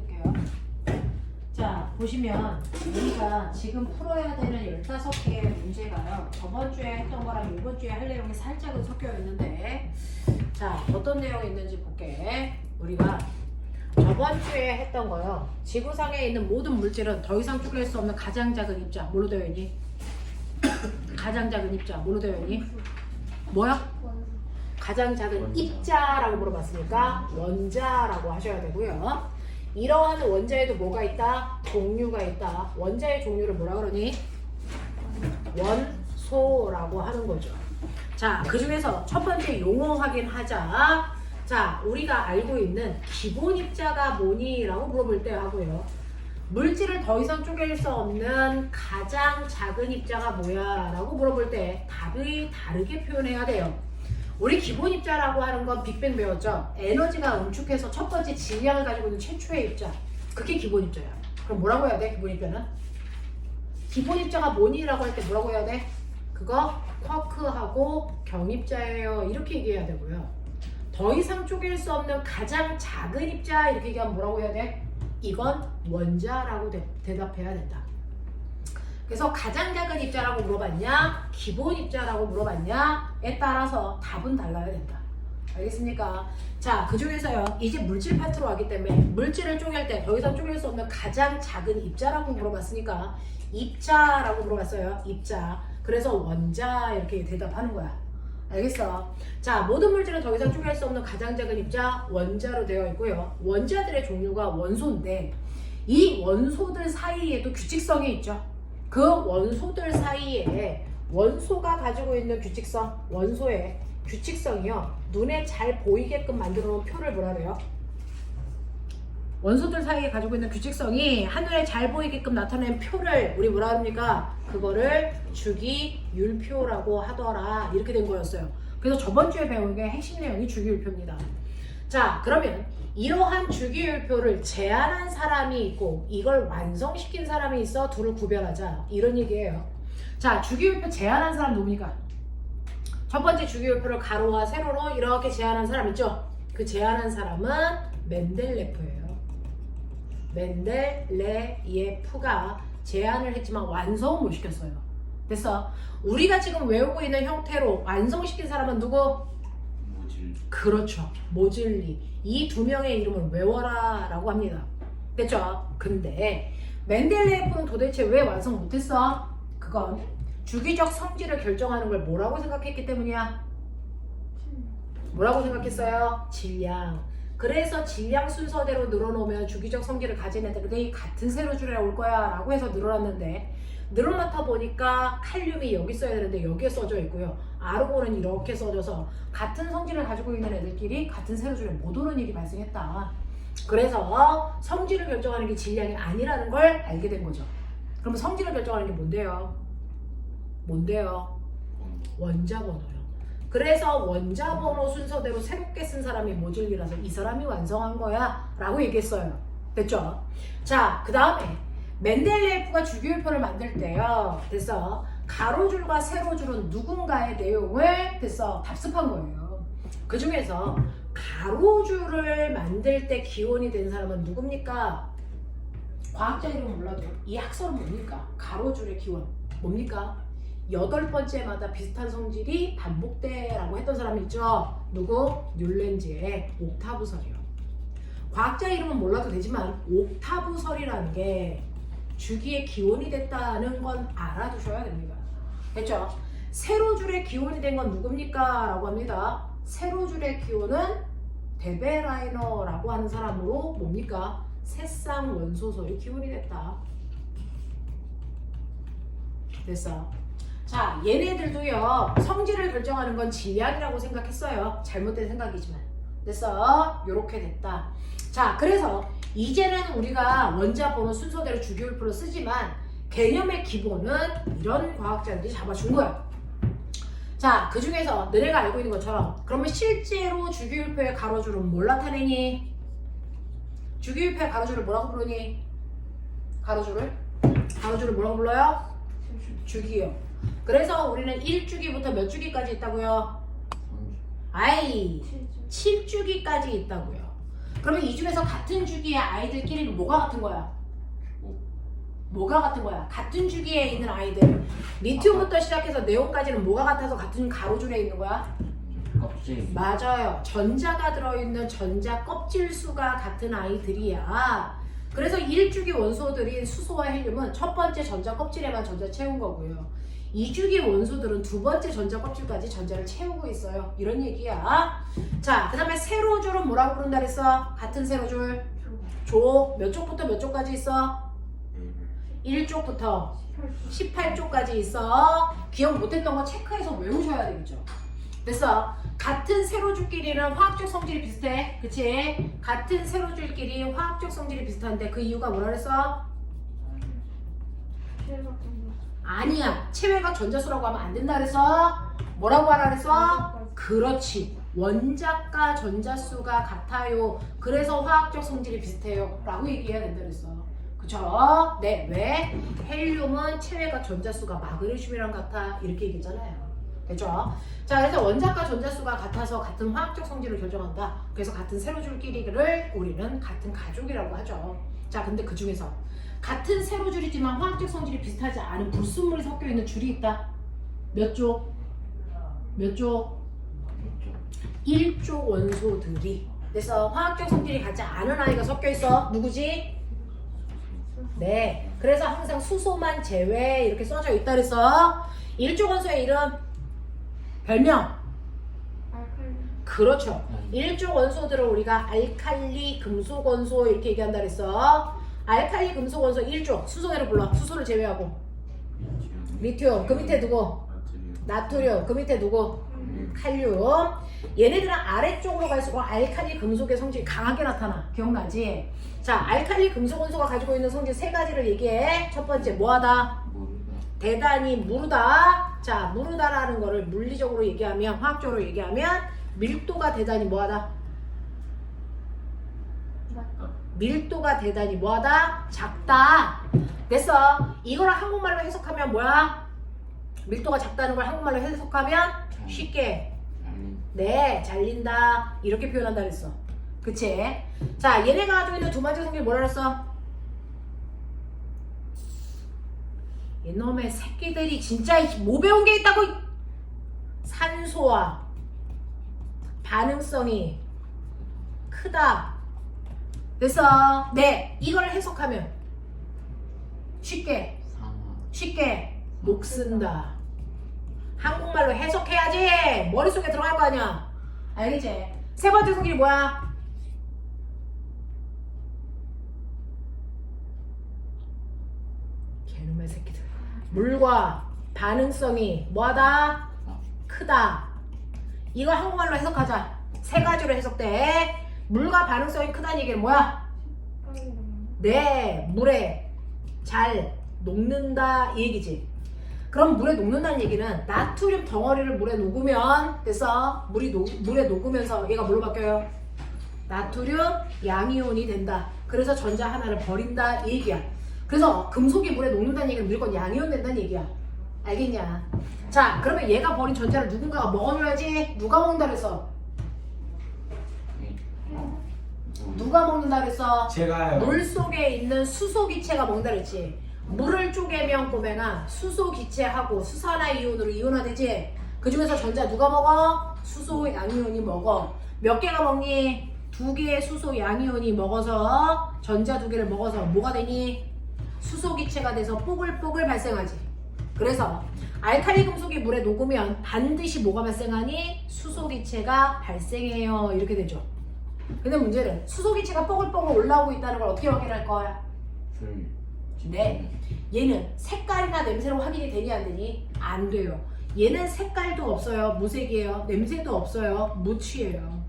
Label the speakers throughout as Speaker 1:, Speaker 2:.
Speaker 1: 해볼게요. 자, 보시면 우리가 지금 풀어야 되는 15개의 문제가요. 저번 주에 했던 거랑 이번 주에 할 내용이 살짝은 섞여 있는데, 자, 어떤 내용이 있는지 볼게. 우리가 저번 주에 했던 거요. 지구상에 있는 모든 물질은 더 이상 쪼갤 수 없는 가장 작은 입자. 뭘로 되어 있니? 가장 작은 입자. 뭘로 되어 있니? 뭐야? 가장 작은 입자라고 물어봤으니까 원자라고 하셔야 되고요. 이러한 원자에도 뭐가 있다? 종류가 있다. 원자의 종류를 뭐라 그러니? 원소라고 하는 거죠. 자, 그 중에서 첫 번째 용어 확인하자. 자, 우리가 알고 있는 기본 입자가 뭐니? 라고 물어볼 때 하고요. 물질을 더 이상 쪼갤 수 없는 가장 작은 입자가 뭐야? 라고 물어볼 때 답이 다르게 표현해야 돼요. 우리 기본 입자라고 하는 건 빅뱅 배웠죠? 에너지가 응축해서 첫 번째 질량을 가지고 있는 최초의 입자. 그게 기본 입자야. 그럼 뭐라고 해야 돼? 기본 입자는? 기본 입자가 뭐니? 라고 할 때 뭐라고 해야 돼? 그거 쿼크하고 경입자예요. 이렇게 얘기해야 되고요. 더 이상 쪼갤 수 없는 가장 작은 입자 이렇게 얘기하면 뭐라고 해야 돼? 이건 원자라고 대답해야 된다. 그래서 가장 작은 입자라고 물어봤냐? 기본 입자라고 물어봤냐에 따라서 답은 달라야 된다. 알겠습니까? 자, 그 중에서요. 이제 물질 파트로 왔기 때문에 물질을 쪼갤 때 더 이상 쪼갤 수 없는 가장 작은 입자라고 물어봤으니까 입자라고 물어봤어요. 입자. 그래서 원자 이렇게 대답하는 거야. 알겠어? 자, 모든 물질은 더 이상 쪼갤 수 없는 가장 작은 입자 원자로 되어 있고요. 원자들의 종류가 원소인데 이 원소들 사이에도 규칙성이 있죠. 그 원소들 사이에 원소가 가지고 있는 규칙성, 원소의 규칙성이요. 눈에 잘 보이게끔 만들어 놓은 표를 뭐라 그래요? 원소들 사이에 가지고 있는 규칙성이 한눈에 잘 보이게끔 나타낸 표를 우리 뭐라 합니까? 그거를 주기율표라고 하더라. 이렇게 된 거였어요. 그래서 저번 주에 배운 게 핵심 내용이 주기율표입니다. 자, 그러면 이러한 주기율표를 제안한 사람이 있고 이걸 완성시킨 사람이 있어. 둘을 구별하자. 이런 얘기예요. 자, 주기율표 제안한 사람 누굽니까? 첫 번째 주기율표를 가로와 세로로 이렇게 제안한 사람 있죠? 그 제안한 사람은 멘델레프예요. 멘델레예프가 제안을 했지만 완성은 못 시켰어요. 됐어? 우리가 지금 외우고 있는 형태로 완성시킨 사람은 누구?
Speaker 2: 모질.
Speaker 1: 그렇죠. 모질리. 이 두 명의 이름을 외워라 라고 합니다. 됐죠? 근데 멘델레예프는 도대체 왜 완성 못했어? 그건 주기적 성질을 결정하는 걸 뭐라고 생각했기 때문이야. 뭐라고 생각했어요? 질량. 그래서 질량 순서대로 늘어놓으면 주기적 성질을 가진 애들이 같은 세로줄에 올 거야 라고 해서 늘어났는데 늘어나다 보니까 칼륨이 여기 써야 되는데 여기에 써져 있고요. 아르곤은 이렇게 써져서 같은 성질을 가지고 있는 애들끼리 같은 세로줄에 못 오는 일이 발생했다. 그래서 성질을 결정하는 게 질량이 아니라는 걸 알게 된 거죠. 그럼 성질을 결정하는 게 뭔데요? 뭔데요? 원자 번호요. 그래서 원자 번호 순서대로 새롭게 쓴 사람이 모질리라서 이 사람이 완성한 거야 라고 얘기했어요. 됐죠? 자, 그 다음에 멘델레예프가 주기율표를 만들 때요. 됐어? 가로줄과 세로줄은 누군가의 내용을 됐어? 답습한 거예요. 그 중에서 가로줄을 만들 때 기원이 된 사람은 누굽니까? 과학자 이름 몰라도 이 학설은 뭡니까? 가로줄의 기원 뭡니까? 8번째마다 비슷한 성질이 반복돼라고 했던 사람이 있죠. 누구? 뮬렌즈의 옥타브설이요. 과학자 이름은 몰라도 되지만 옥타브설이라는 게 주기의 기원이 됐다는 건 알아두셔야 됩니다. 됐죠? 세로줄의 기원이 된 건 누굽니까? 라고 합니다. 세로줄의 기원은 데베라이너라고 하는 사람으로 뭡니까? 새쌍 원소설이 기원이 됐다. 됐어? 자, 얘네들도요. 성질을 결정하는 건 질량이라고 생각했어요. 잘못된 생각이지만. 됐어? 요렇게 됐다. 자, 그래서 이제는 우리가 원자 번호 순서대로 주기율표를 쓰지만 개념의 기본은 이런 과학자들이 잡아준 거야. 자, 그 중에서 너네가 알고 있는 것처럼 그러면 실제로 주기율표의 가로줄은 뭘 나타내니? 주기율표의 가로줄을 뭐라고 부르니? 가로줄을 뭐라고 불러요? 주기요. 그래서 우리는 1주기부터 몇 주기까지 있다고요? 아이, 7주기까지 있다고요. 그러면 이 중에서 같은 주기의 아이들끼리는 뭐가 같은 거야? 뭐가 같은 거야? 같은 주기에 있는 아이들. 리튬부터 시작해서 네온까지는 뭐가 같아서 같은 가로줄에 있는 거야?
Speaker 2: 껍질.
Speaker 1: 맞아요. 전자가 들어있는 전자 껍질 수가 같은 아이들이야. 그래서 1주기 원소들인 수소와 헬륨은 첫 번째 전자 껍질에만 전자 채운 거고요. 2주기 원소들은 두 번째 전자 껍질까지 전자를 채우고 있어요. 이런 얘기야. 자, 그 다음에 세로줄은 뭐라고 부른다 그랬어? 같은 세로줄. 조. 몇 쪽부터 몇 쪽까지 있어? 1쪽부터 18쪽까지 있어. 기억 못했던 거 체크해서 외우셔야 되겠죠. 됐어. 같은 세로줄끼리는 화학적 성질이 비슷해. 그치? 같은 세로줄끼리 화학적 성질이 비슷한데 그 이유가 뭐라 그랬어? 아니야. 체외각 전자수라고 하면 안 된다 그랬어? 뭐라고 하라 그랬어? 그렇지. 원자과 전자수가 같아요. 그래서 화학적 성질이 비슷해요. 라고 얘기해야 된다 그랬어. 그쵸? 네. 왜? 헬륨은 체외각 전자수가 마그네슘이랑 같아. 이렇게 얘기했잖아요. 됐죠? 자, 그래서 원자과 전자수가 같아서 같은 화학적 성질을 결정한다. 그래서 같은 세로줄끼리를 우리는 같은 가족이라고 하죠. 자, 근데 그 중에서 같은 세로줄이지만 화학적 성질이 비슷하지 않은 불순물이 섞여 있는 줄이 있다. 몇 쪽? 몇 쪽? 1쪽 원소들이. 그래서 화학적 성질이 같지 않은 아이가 섞여 있어. 누구지? 네. 그래서 항상 수소만 제외 이렇게 써져 있다 그래서 1쪽 원소의 이름 별명. 그렇죠. 1쪽 원소들을 우리가 알칼리 금속 원소 이렇게 얘기한다 그랬어. 알칼리 금속 원소 1쪽 수소대로 불러. 수소를 제외하고. 리튬. 그 밑에 누구? 나트륨. 그 밑에 누구? 칼륨. 얘네들은 아래쪽으로 갈수록 알칼리 금속의 성질이 강하게 나타나. 기억나지? 자, 알칼리 금속 원소가 가지고 있는 성질 세 가지를 얘기해. 첫 번째 뭐하다? 대단히 무르다. 자, 무르다라는 거를 물리적으로 얘기하면, 화학적으로 얘기하면 밀도가 대단히 뭐하다? 밀도가 대단히 뭐하다? 작다. 됐어. 이거를 한국말로 해석하면 뭐야? 밀도가 작다는 걸 한국말로 해석하면 쉽게 네, 잘린다 이렇게 표현한다 그랬어. 그치? 자, 얘네가 가지고 있는 두 번째 성질 뭐라 그랬어? 이놈의 새끼들이 진짜 뭐 배운 게 있다고. 산소와 반응성이 크다. 됐어. 네, 이걸 해석하면 쉽게 목 쓴다. 한국말로 해석해야지. 머릿속에 들어갈 거 아니야. 알겠지? 세 번째 성질이 뭐야? 개놈의 새끼들. 물과 반응성이 뭐하다? 크다. 이거 한국말로 해석하자. 세 가지로 해석돼. 물과 반응성이 크다는 얘기는 뭐야? 네, 물에 잘 녹는다 이 얘기지. 그럼 물에 녹는다는 얘기는 나트륨 덩어리를 물에 녹으면 됐어. 물에 녹으면서 얘가 뭘로 바뀌어요? 나트륨 양이온이 된다. 그래서 전자 하나를 버린다 이 얘기야. 그래서 금속이 물에 녹는다는 얘기는 무조건 양이온 된다는 얘기야. 알겠냐? 자, 그러면 얘가 버린 전자를 누군가가 먹어줘야지. 누가 먹는다 그랬어? 누가 먹는다 그랬어?
Speaker 3: 제가요.
Speaker 1: 물 속에 있는 수소 기체가 먹는다 그랬지. 물을 쪼개면 꼬맹아 수소 기체하고 수산화이온으로 이온화되지. 그 중에서 전자 누가 먹어? 수소 양이온이 먹어. 몇 개가 먹니? 2개의 수소 양이온이 먹어서 전자 2개를 먹어서 뭐가 되니? 수소 기체가 돼서 뽀글뽀글 발생하지. 그래서 알칼리 금속이 물에 녹으면 반드시 뭐가 발생하니? 수소 기체가 발생해요. 이렇게 되죠. 근데 문제는 수소 기체가 뽀글뽀글 올라오고 있다는 걸 어떻게 확인할 거야? 네. 얘는 색깔이나 냄새로 확인이 되니 안 되니? 안 돼요. 얘는 색깔도 없어요. 무색이에요. 냄새도 없어요. 무취예요.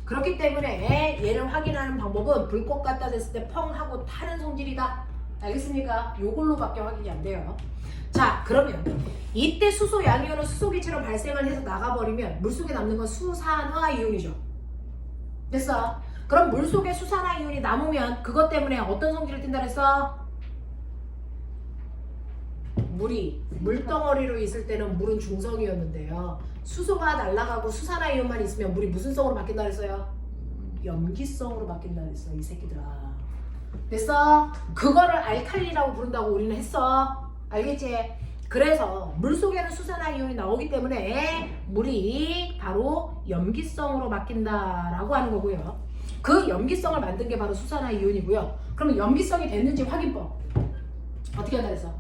Speaker 1: 그렇기 때문에 얘를 확인하는 방법은 불꽃 갖다 댔을 때 펑 하고 타는 성질이다. 알겠습니까? 요걸로밖에 확인이 안 돼요. 자, 그러면 이때 수소 양이온은 수소 기체로 발생을 해서 나가버리면 물속에 남는 건 수산화이온이죠. 됐어. 그럼 물속에 수산화이온이 남으면 그것 때문에 어떤 성질을 띈다 그랬어? 물이 물덩어리로 있을 때는 물은 중성이었는데요. 수소가 날아가고 수산화이온만 있으면 물이 무슨 성으로 바뀐다 그랬어요? 염기성으로 바뀐다 그랬어 이 새끼들아. 됐어? 그거를 알칼리라고 부른다고 우리는 했어. 알겠지? 그래서 물속에는 수산화 이온이 나오기 때문에 물이 바로 염기성으로 바뀐다라고 하는 거고요. 그 염기성을 만든 게 바로 수산화 이온이고요. 그러면 염기성이 됐는지 확인법 어떻게 한다 그랬어?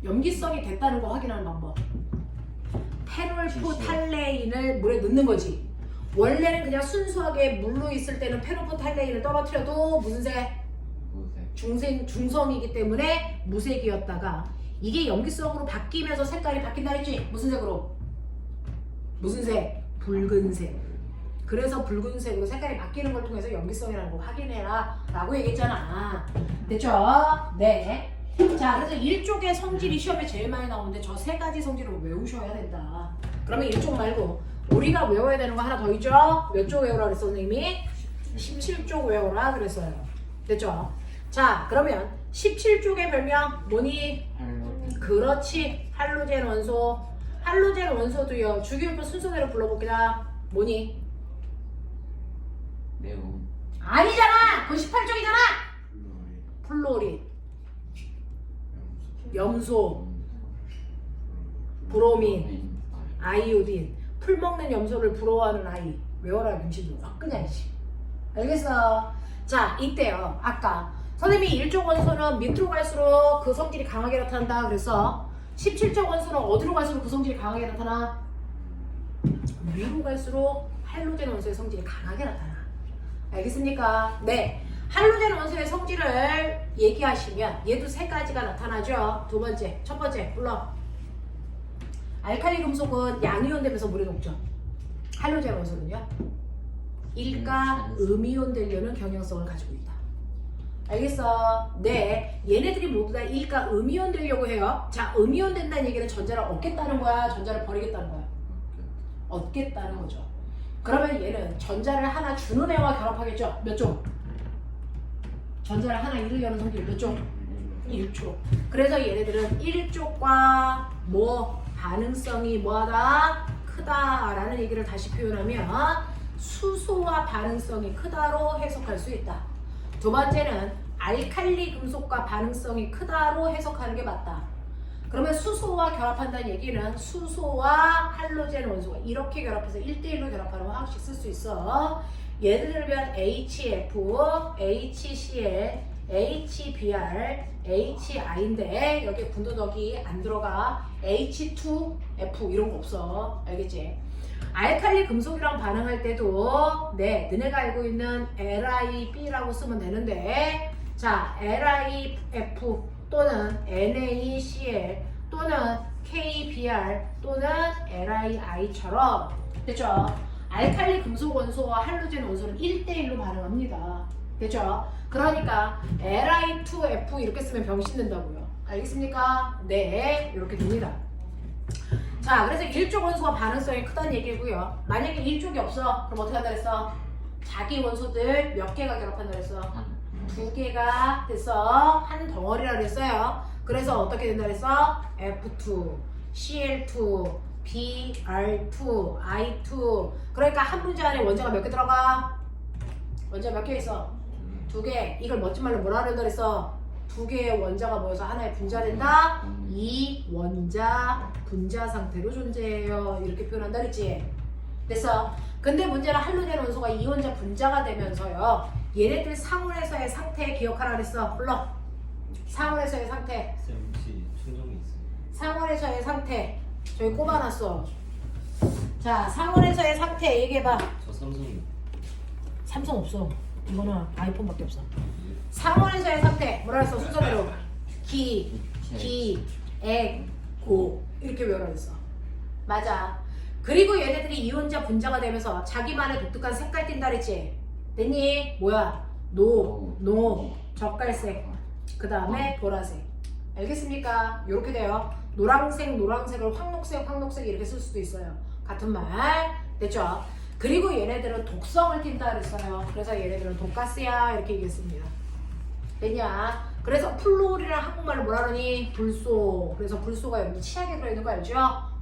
Speaker 1: 염기성이 됐다는 거 확인하는 방법. 페놀포탈레인을 물에 넣는 거지. 원래는 그냥 순수하게 물로 있을 때는 페놀포탈레인을 떨어뜨려도 무슨 색? 중성이기 때문에 무색이었다가 이게 염기성으로 바뀌면서 색깔이 바뀐다 했지? 무슨 색으로? 무슨 색? 붉은색. 그래서 붉은색으로 색깔이 바뀌는 걸 통해서 염기성이라는 거 확인해라 라고 얘기했잖아. 됐죠? 네. 자, 그래서 일족의 성질이 시험에 제일 많이 나오는데 저 세 가지 성질을 외우셔야 된다. 그러면 일족 말고 우리가 외워야 되는 거 하나 더 있죠? 몇 쪽 외우라 그랬어 선생님이? 17쪽 외우라 그랬어요. 됐죠? 자, 그러면 17쪽의 별명 뭐니? 그렇지. 할로젠 원소. 할로젠 원소도요. 주기율표 순서대로 불러볼게요. 뭐니?
Speaker 2: 네온.
Speaker 1: 아니잖아. 그건 18쪽이잖아. 플로린, 염소, 브로민, 아이오딘. 풀 먹는 염소를 부러워하는 아이. 외워라 김신도. 그냥 씨. 알겠어. 자, 이때요. 아까 선생님이 일족 원소는 밑으로 갈수록 그 성질이 강하게 나타난다 그래서 17쪽 원소는 어디로 갈수록 그 성질이 강하게 나타나? 위로 갈수록 할로젠 원소의 성질이 강하게 나타나. 알겠습니까? 네. 할로젠 원소의 성질을 얘기하시면 얘도 세 가지가 나타나죠. 두 번째, 첫 번째 불러. 알칼리 금속은 양이온 되면서 물에 녹죠. 할로젠 원소는요. 일가 음이온 되려는 경향성을 가지고 있다. 알겠어? 네. 얘네들이 모두 다 일가 음이온 되려고 해요. 자, 음이온 된다는 얘기는 전자를 얻겠다는 거야? 전자를 버리겠다는 거야? 얻겠다는 거죠. 그러면 얘는 전자를 하나 주는 애와 결합하겠죠? 몇 쪽? 전자를 하나 잃으려는 성질 몇 쪽? 1쪽. 그래서 얘네들은 1쪽과 뭐 반응성이 뭐하다? 크다라는 얘기를 다시 표현하면 수소와 반응성이 크다로 해석할 수 있다. 두 번째는 알칼리 금속과 반응성이 크다로 해석하는 게 맞다. 그러면 수소와 결합한다는 얘기는 수소와 할로젠 원소가 이렇게 결합해서 1대1로 결합하는 화학식 쓸 수 있어. 예를 들면 HF, HCl, HBr, HI인데 여기에 군더더기 안 들어가. H2F 이런 거 없어. 알겠지? 알칼리 금속이랑 반응할 때도 네, 너네가 알고 있는 LiB라고 쓰면 되는데 자, LiF 또는 NaCl 또는 KBr 또는 LiI처럼 됐죠? 알칼리 금속 원소와 할로젠 원소는 1대1로 반응합니다. 됐죠? 그러니까 Li2F 이렇게 쓰면 병신된다고요. 알겠습니까? 네, 이렇게 됩니다. 자, 그래서 일족 원소가 반응성이 크다는 얘기고요. 만약에 일족이 없어, 그럼 어떻게 한다 그랬어? 자기 원소들 몇 개가 결합한다 그랬어? 2개가 됐어. 한 덩어리라 그랬어요. 그래서 어떻게 된다 그랬어? F2, Cl2, Br2, I2. 그러니까 한 문제 안에 원자가 몇 개 들어가? 원자 몇 개 있어? 2개. 이걸 멋진 말로 뭐라 그런다 그랬어? 2개의 원자가 모여서 하나의 분자된다? 이 원자 분자 상태로 존재해요. 이렇게 표현한다 그랬지? 됐어. 근데 문제는 할로젠 원소가 이원자 분자가 되면서요. 얘네들 상온에서의 상태 기억하라 그랬어. 불러. 상온에서의 상태.
Speaker 2: 쌤 혹시 충전기 있어요?
Speaker 1: 상온에서의 상태. 저기 꼽아놨어. 자, 상온에서의 상태 얘기해봐.
Speaker 2: 저 삼성이.
Speaker 1: 삼성 없어. 이거는 아이폰밖에 없어. 상온에서의 상태 뭐라 했어? 순서대로 기, 액, 고 이렇게 외우라 했어. 맞아. 그리고 얘네들이 이온자 분자가 되면서 자기만의 독특한 색깔 띈다 그랬지? 됐니? 뭐야? 노, 젓갈색, 그 다음에 보라색. 알겠습니까? 이렇게 돼요. 노란색을 황록색 이렇게 쓸 수도 있어요. 같은 말. 됐죠? 그리고 얘네들은 독성을 띈다 그랬어요. 그래서 얘네들은 독가스야 이렇게 얘기했습니다. 됐냐? 그래서 플로리랑 한국말로 뭐라 그러니? 불소. 그래서 불소가 여기 치약에 들어있는 거 알죠?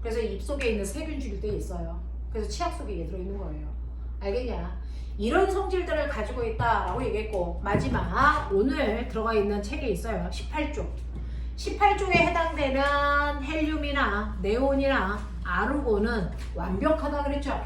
Speaker 1: 그래서 입 속에 있는 세균 죽일 때 있어요. 그래서 치약 속에 얘 들어있는 거예요. 알겠냐? 이런 성질들을 가지고 있다라고 얘기했고, 마지막 오늘 들어가 있는 책에 있어요. 18쪽. 18쪽에 해당되는 헬륨이나 네온이나 아르곤은 완벽하다 그랬죠.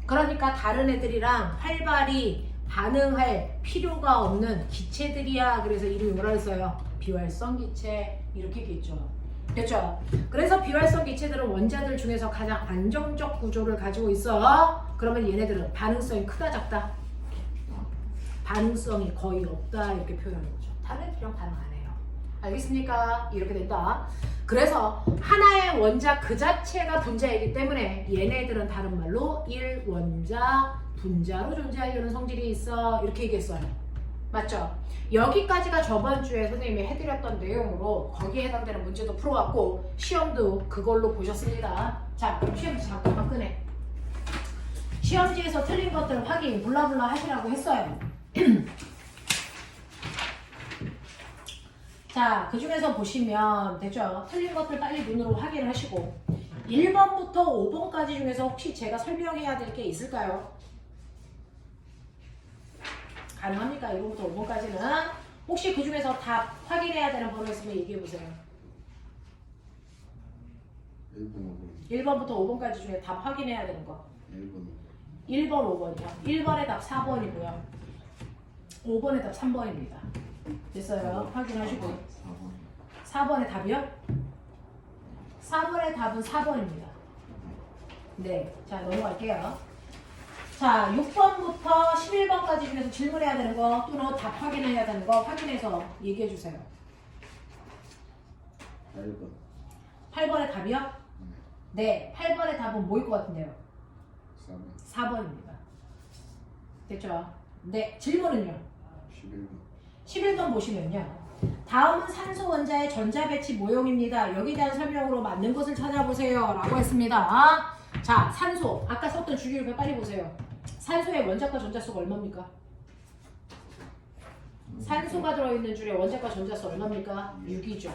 Speaker 1: 그러니까 다른 애들이랑 활발히 반응할 필요가 없는 기체들이야. 그래서 이름이 뭐라 했어요? 비활성 기체 이렇게 얘기했죠. 됐죠? 그래서 비활성 기체들은 원자들 중에서 가장 안정적 구조를 가지고 있어. 그러면 얘네들은 반응성이 크다 작다? 반응성이 거의 없다 이렇게 표현하는 거죠. 다른 애들이랑 반응 안 해요. 알겠습니까? 이렇게 된다. 그래서 하나의 원자 그 자체가 분자이기 때문에 얘네들은 다른 말로 1원자 분자로 존재하려는 성질이 있어. 이렇게 얘기했어요. 맞죠? 여기까지가 저번 주에 선생님이 해드렸던 내용으로 거기에 해당되는 문제도 풀어왔고 시험도 그걸로 보셨습니다. 자, 그럼 시험지 잠깐만 끄네. 시험지에서 틀린 것들 확인 블라블라 하시라고 했어요. 자, 그 중에서 보시면 되죠? 틀린 것들 빨리 눈으로 확인을 하시고 1번부터 5번까지 중에서 혹시 제가 설명해야 될 게 있을까요? 가능합니까? 1번부터 5번까지는 혹시 그 중에서 답 확인해야 되는 번호 있으면 얘기해 보세요. 1번부터 5번까지 중에 답 확인해야 되는 거. 1번, 5번이요. 1번의 답 4번이고요. 5번의 답 3번입니다. 됐어요? 확인하시고 4번의 답이요? 4번의 답은 4번입니다. 네, 자 넘어갈게요. 자, 6번부터 11번까지 중에서 질문해야 되는 거 또는 답 확인해야 되는 거 확인해서 얘기해 주세요.
Speaker 2: 8번.
Speaker 1: 8번의 답이요? 네, 8번의 답은 뭐일 것 같은데요? 4번입니다. 됐죠? 네, 질문은요? 11번 보시면요. 다음은 산소 원자의 전자 배치 모형입니다. 여기에 대한 설명으로 맞는 것을 찾아보세요. 라고 했습니다. 자, 산소. 아까 썼던 주기율표 빨리 보세요. 산소의 원자과 전자수가 얼마입니까? 산소가 들어있는 줄에 원자과 전자수 얼마입니까? 6이죠.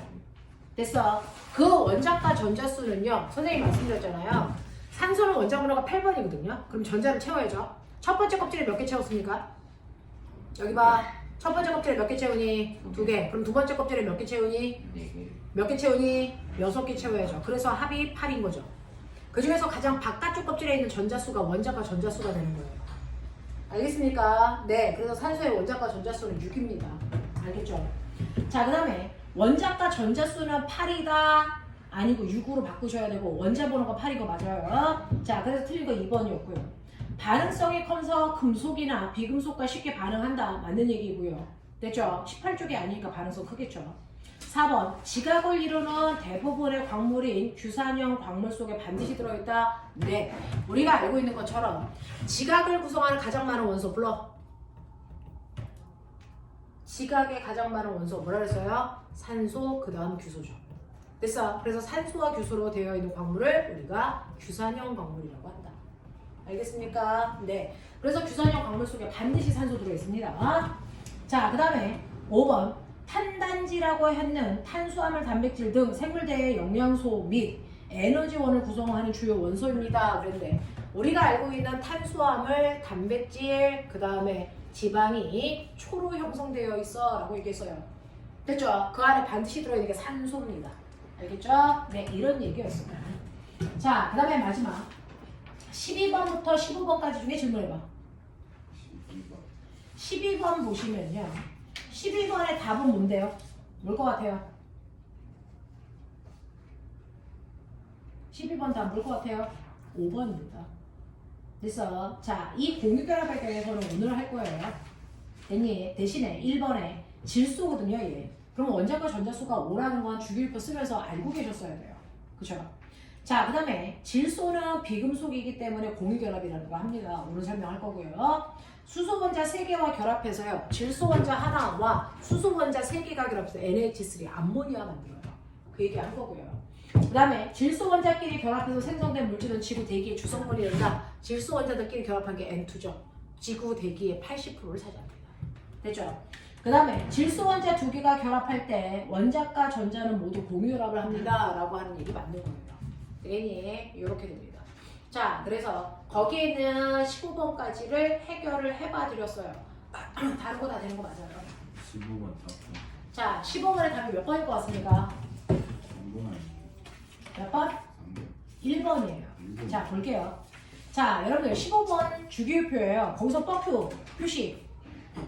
Speaker 1: 됐어. 그 원자과 전자수는요. 선생님이 말씀드렸잖아요. 산소는 원자 번호가 8번이거든요. 그럼 전자를 채워야죠. 첫 번째 껍질에 몇 개 채웠습니까? 여기 봐. 첫 번째 껍질에 몇 개 채우니? 2개. 그럼 두 번째 껍질에 몇 개 채우니?
Speaker 2: 4개.
Speaker 1: 몇 개 채우니? 6개 채워야죠. 그래서 합이 8인 거죠. 그 중에서 가장 바깥쪽 껍질에 있는 전자수가 원자과 전자수가 되는 거예요. 알겠습니까? 네. 그래서 산소의 원자과 전자수는 6입니다. 알겠죠? 자, 그 다음에 원자과 전자수는 8이다. 아니고 6으로 바꾸셔야 되고 원자 번호가 8인 거 맞아요. 자, 그래서 틀린 거 2번이었고요. 반응성이 커서 금속이나 비금속과 쉽게 반응한다. 맞는 얘기고요. 됐죠? 18쪽이 아니니까 반응성 크겠죠. 4번. 지각을 이루는 대부분의 광물인 규산형 광물 속에 반드시 들어있다. 네. 우리가 알고 있는 것처럼 지각을 구성하는 가장 많은 원소 불러. 지각의 가장 많은 원소 뭐라 그랬어요? 산소, 그 다음 규소죠. 됐어. 그래서 산소와 규소로 되어 있는 광물을 우리가 규산형 광물이라고 한다. 알겠습니까? 네. 그래서 규산형 광물 속에 반드시 산소 들어있습니다. 자, 그 다음에 5번. 탄단지라고 하는 탄수화물, 단백질 등 생물대의 영양소 및 에너지원을 구성하는 주요 원소입니다. 그런데 우리가 알고 있는 탄수화물, 단백질, 그 다음에 지방이 초로 형성되어 있어 라고 얘기했어요. 됐죠? 그 안에 반드시 들어있는 게 산소입니다. 알겠죠? 네, 이런 얘기였습니다. 자, 그 다음에 마지막 12번부터 15번까지 중에 질문해봐. 12번 보시면요. 12번의 답은 뭔데요? 뭘 것 같아요? 12번 답 뭘 것 같아요? 5번입니다. 됐어. 자, 이 공유결합에 대해서는 오늘 할 거예요. 됐니? 대신에 1번에 질소거든요, 얘. 그럼 원자과 전자수가 5라는 건 주기율표 쓰면서 알고 계셨어야 돼요. 그쵸? 자, 그 다음에 질소는 비금속이기 때문에 공유결합이라는 거 합니다. 오늘 설명할 거고요. 수소원자 3개와 결합해서요. 질소원자 하나와 수소원자 3개가 결합해서 NH3 암모니아 만들어요. 그 얘기 할 거고요. 그 다음에 질소원자끼리 결합해서 생성된 물질은 지구 대기의 주성분이 된다. 질소원자들끼리 결합한 게 N2죠. 지구 대기의 80%를 차지합니다. 됐죠? 그 다음에 질소원자 2개가 결합할 때 원자과 전자는 모두 공유결합을 합니다. 라고 하는 얘기 맞는 거예요. 되겠니? 이렇게 됩니다. 자, 그래서 거기에 있는 15번까지를 해결을 해봐 드렸어요. 다른 거 다 되는 거 맞아요?
Speaker 2: 15번 답.
Speaker 1: 자, 15번의 답이 몇 번일 것 같습니까?
Speaker 2: 3번 아니에요?
Speaker 1: 몇 번?
Speaker 2: 3번.
Speaker 1: 1번이에요.
Speaker 2: 1번.
Speaker 1: 자, 볼게요. 자, 여러분들 15번 주기율표예요. 거기서 뻑큐 표시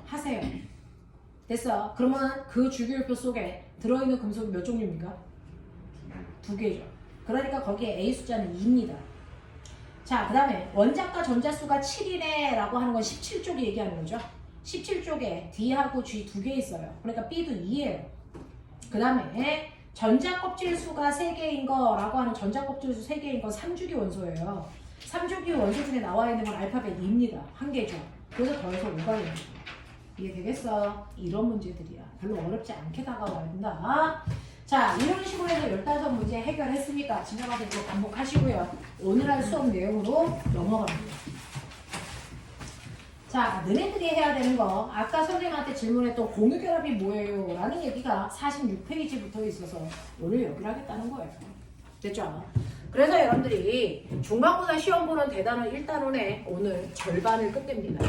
Speaker 1: 하세요. 됐어. 그러면 그 주기율표 속에 들어있는 금속이 몇 종류입니까? 2개죠. 그러니까 거기에 A 숫자는 2입니다. 자, 그 다음에 원자과 전자수가 7이네 라고 하는 건 17쪽이 얘기하는 거죠. 17쪽에 D하고 G 2개 있어요. 그러니까 B도 2예요. 그 다음에 전자 껍질 수가 3개인 거라고 하는 전자 껍질 수 3개인 건 3주기 원소예요. 3주기 원소 중에 나와 있는 건 알파벳 2입니다. 한 개죠. 그래서 더해서 5가 됩니다. 이해되겠어? 이런 문제들이야. 별로 어렵지 않게 다가와야 된다. 자, 이런 식으로 해서 15문제 해결했으니까 지나가서 이거 반복하시고요. 오늘 할 수업 내용으로 넘어갑니다. 자, 너네들이 해야 되는 거 아까 선생님한테 질문했던 공유결합이 뭐예요? 라는 얘기가 46페이지부터 있어서 오늘 여기를 하겠다는 거예요. 됐죠? 그래서 여러분들이 중간고사 시험 보는 대단원 1단원에 오늘 절반을 끝냅니다.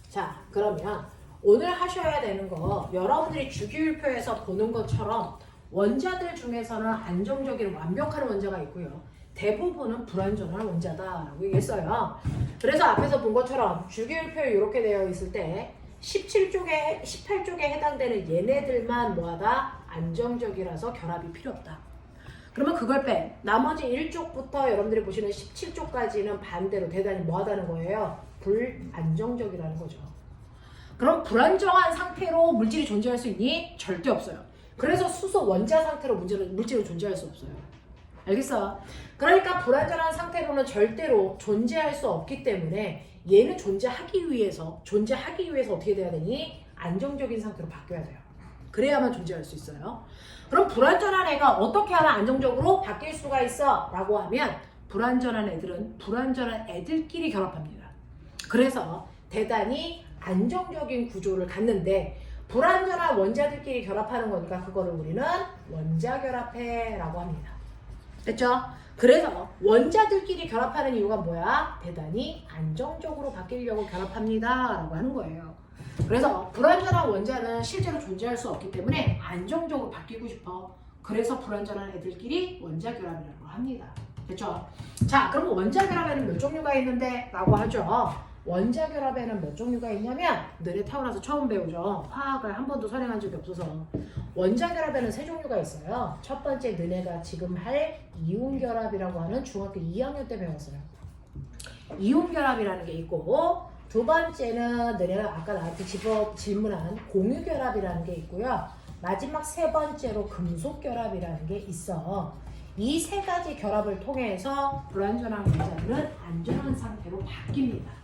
Speaker 1: 자, 그러면 오늘 하셔야 되는 거 여러분들이 주기율표에서 보는 것처럼 원자들 중에서는 안정적인 완벽한 원자가 있고요. 대부분은 불완전한 원자다라고 얘기했어요. 그래서 앞에서 본 것처럼 주기율표에 이렇게 되어 있을 때 17쪽에 18쪽에 해당되는 얘네들만 뭐하다? 안정적이라서 결합이 필요 없다. 그러면 그걸 빼. 나머지 1쪽부터 여러분들이 보시는 17쪽까지는 반대로 대단히 뭐하다는 거예요? 불안정적이라는 거죠. 그럼 불안정한 상태로 물질이 존재할 수 있니? 절대 없어요. 그래서 수소 원자 상태로 물질은 존재할 수 없어요. 알겠어? 그러니까 불안전한 상태로는 절대로 존재할 수 없기 때문에 얘는 존재하기 위해서 어떻게 돼야 되니? 안정적인 상태로 바뀌어야 돼요. 그래야만 존재할 수 있어요. 그럼 불안전한 애가 어떻게 하면 안정적으로 바뀔 수가 있어? 라고 하면 불안전한 애들은 불안전한 애들끼리 결합합니다. 그래서 대단히 안정적인 구조를 갖는데 불완전한 원자들끼리 결합하는 거니까 그거를 우리는 원자결합해라고 합니다. 됐죠? 그래서 원자들끼리 결합하는 이유가 뭐야? 대단히 안정적으로 바뀌려고 결합합니다 라고 하는 거예요. 그래서 불완전한 원자는 실제로 존재할 수 없기 때문에 안정적으로 바뀌고 싶어. 그래서 불완전한 애들끼리 원자결합이라고 합니다. 됐죠? 자, 그럼 원자결합에는 몇 종류가 있는데? 라고 하죠. 원자결합에는 몇 종류가 있냐면 너네 타고나서 처음 배우죠. 화학을 한 번도 선행한 적이 없어서 원자결합에는 3종류가 있어요. 첫 번째 너네가 지금 할 이온결합이라고 하는 중학교 2학년 때 배웠어요. 이온결합이라는 게 있고 두 번째는 너네가 아까 나한테 질문한 공유결합이라는 게 있고요. 마지막 3번째로 금속결합이라는 게 있어. 이 3가지 결합을 통해서 불완전한 원자들은 안전한 상태로 바뀝니다.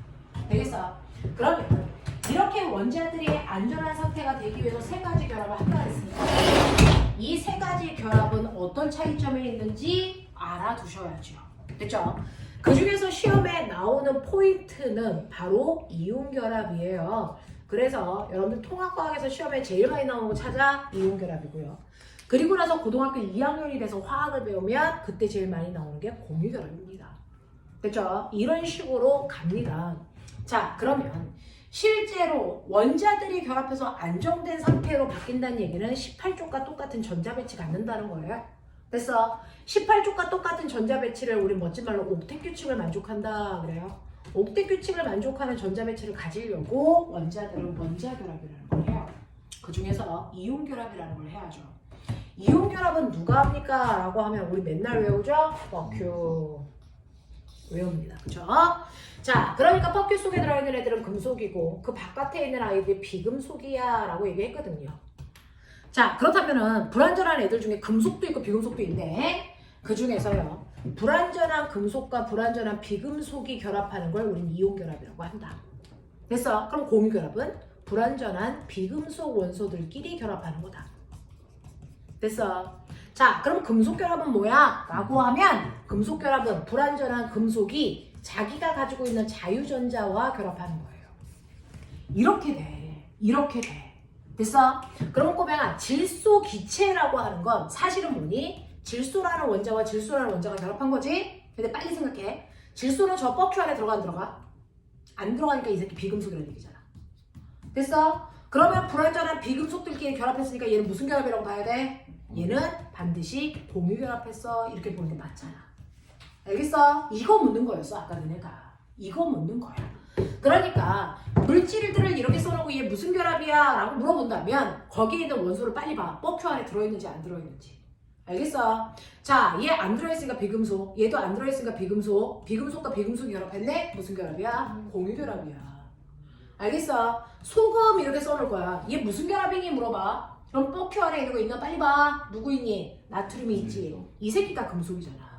Speaker 1: 되겠어? 그러면 이렇게 원자들이 안전한 상태가 되기 위해서 3가지 결합을 한다 했으니까 이 3가지 결합은 어떤 차이점이 있는지 알아두셔야죠. 됐죠? 그 중에서 시험에 나오는 포인트는 바로 이온결합이에요. 그래서 여러분들 통합과학에서 시험에 제일 많이 나오는 거 찾아 이온결합이고요. 그리고 나서 고등학교 2학년이 돼서 화학을 배우면 그때 제일 많이 나오는 게 공유결합입니다. 됐죠? 이런 식으로 갑니다. 자, 그러면 실제로 원자들이 결합해서 안정된 상태로 바뀐다는 얘기는 18쪽과 똑같은 전자 배치 갖는다는 거예요. 됐어? 18쪽과 똑같은 전자 배치를 우리 멋진 말로 옥텟 규칙을 만족한다 그래요. 옥텟 규칙을 만족하는 전자 배치를 가지려고 원자들은 원자결합이라는 걸 해요. 그 중에서 이온결합이라는 걸 해야죠. 이온결합은 누가 합니까? 라고 하면 우리 맨날 외우죠? 뻑큐 외웁니다. 그쵸? 자, 그러니까 뻑큐 속에 들어있는 애들은 금속이고 그 바깥에 있는 아이들이 비금속이야 라고 얘기했거든요. 자, 그렇다면은 불완전한 애들 중에 금속도 있고 비금속도 있네. 그 중에서요 불완전한 금속과 불완전한 비금속이 결합하는 걸 우리는 이온결합이라고 한다. 됐어? 그럼 공유결합은 불완전한 비금속 원소들끼리 결합하는 거다. 됐어? 자, 그럼 금속결합은 뭐야? 라고 하면 금속결합은 불완전한 금속이 자기가 가지고 있는 자유전자와 결합하는 거예요. 이렇게 돼. 이렇게 돼. 됐어? 그럼 꼬맹아, 질소기체라고 하는 건 사실은 뭐니? 질소라는 원자와 질소라는 원자가 결합한 거지? 근데 빨리 생각해. 질소는 저 뻑큐 안에 들어가 안 들어가? 안 들어가니까 이 새끼 비금속이라는 얘기잖아. 됐어? 그러면 불완전한 비금속들끼리 결합했으니까 얘는 무슨 결합이라고 봐야 돼? 얘는 반드시 공유결합했어. 이렇게 보는 게 맞잖아. 알겠어? 이거 묻는 거였어. 아까 너네가. 이거 묻는 거야. 그러니까 물질들을 이렇게 써놓고 얘 무슨 결합이야? 라고 물어본다면 거기에 있는 원소를 빨리 봐. 뻑큐 안에 들어있는지 안 들어있는지. 알겠어? 자, 얘 안 들어있으니까 비금속. 얘도 안 들어있으니까 비금속. 비금속과 비금속이 결합했네? 무슨 결합이야? 공유결합이야. 알겠어? 소금 이렇게 써놓을 거야. 얘 무슨 결합이니? 물어봐. 그럼 뻑큐 안에 있는 거 있나? 빨리 봐. 누구 있니? 나트륨이 있지. 이 새끼가 금속이잖아.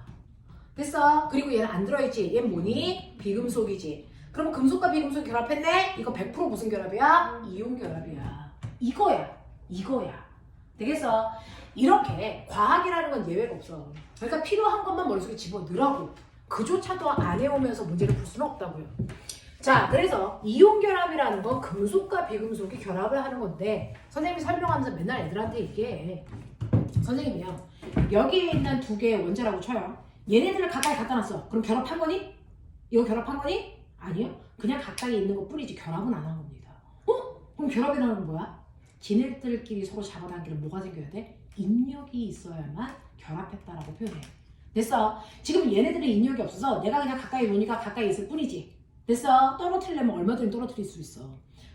Speaker 1: 됐어? 그리고 얘는 안 들어있지. 얘는 뭐니? 비금속이지. 그럼 금속과 비금속이 결합했네? 이거 100% 무슨 결합이야? 이온 결합이야. 이거야. 되겠어? 이렇게 과학이라는 건 예외가 없어. 그러니까 필요한 것만 머릿속에 집어넣으라고. 그조차도 안 해오면서 문제를 풀 수는 없다고요. 자, 그래서 이온 결합이라는 건 금속과 비금속이 결합을 하는 건데 선생님이 설명하면서 맨날 애들한테 얘기해. 선생님이요. 여기에 있는 두 개의 원자라고 쳐요. 얘네들을 가까이 갖다 놨어. 그럼 결합한 거니? 이거 결합한 거니? 아니요. 그냥 가까이 있는 것 뿐이지 결합은 안 한 겁니다. 그럼 결합이라는 건 뭐야? 지네들끼리 서로 잡아당기는 뭐가 생겨야 돼? 인력이 있어야만 결합했다라고 표현해. 됐어? 지금 얘네들의 인력이 없어서 내가 그냥 가까이 놓으니까 가까이 있을 뿐이지. 됐어? 떨어뜨리려면 얼마든지 떨어뜨릴 수 있어.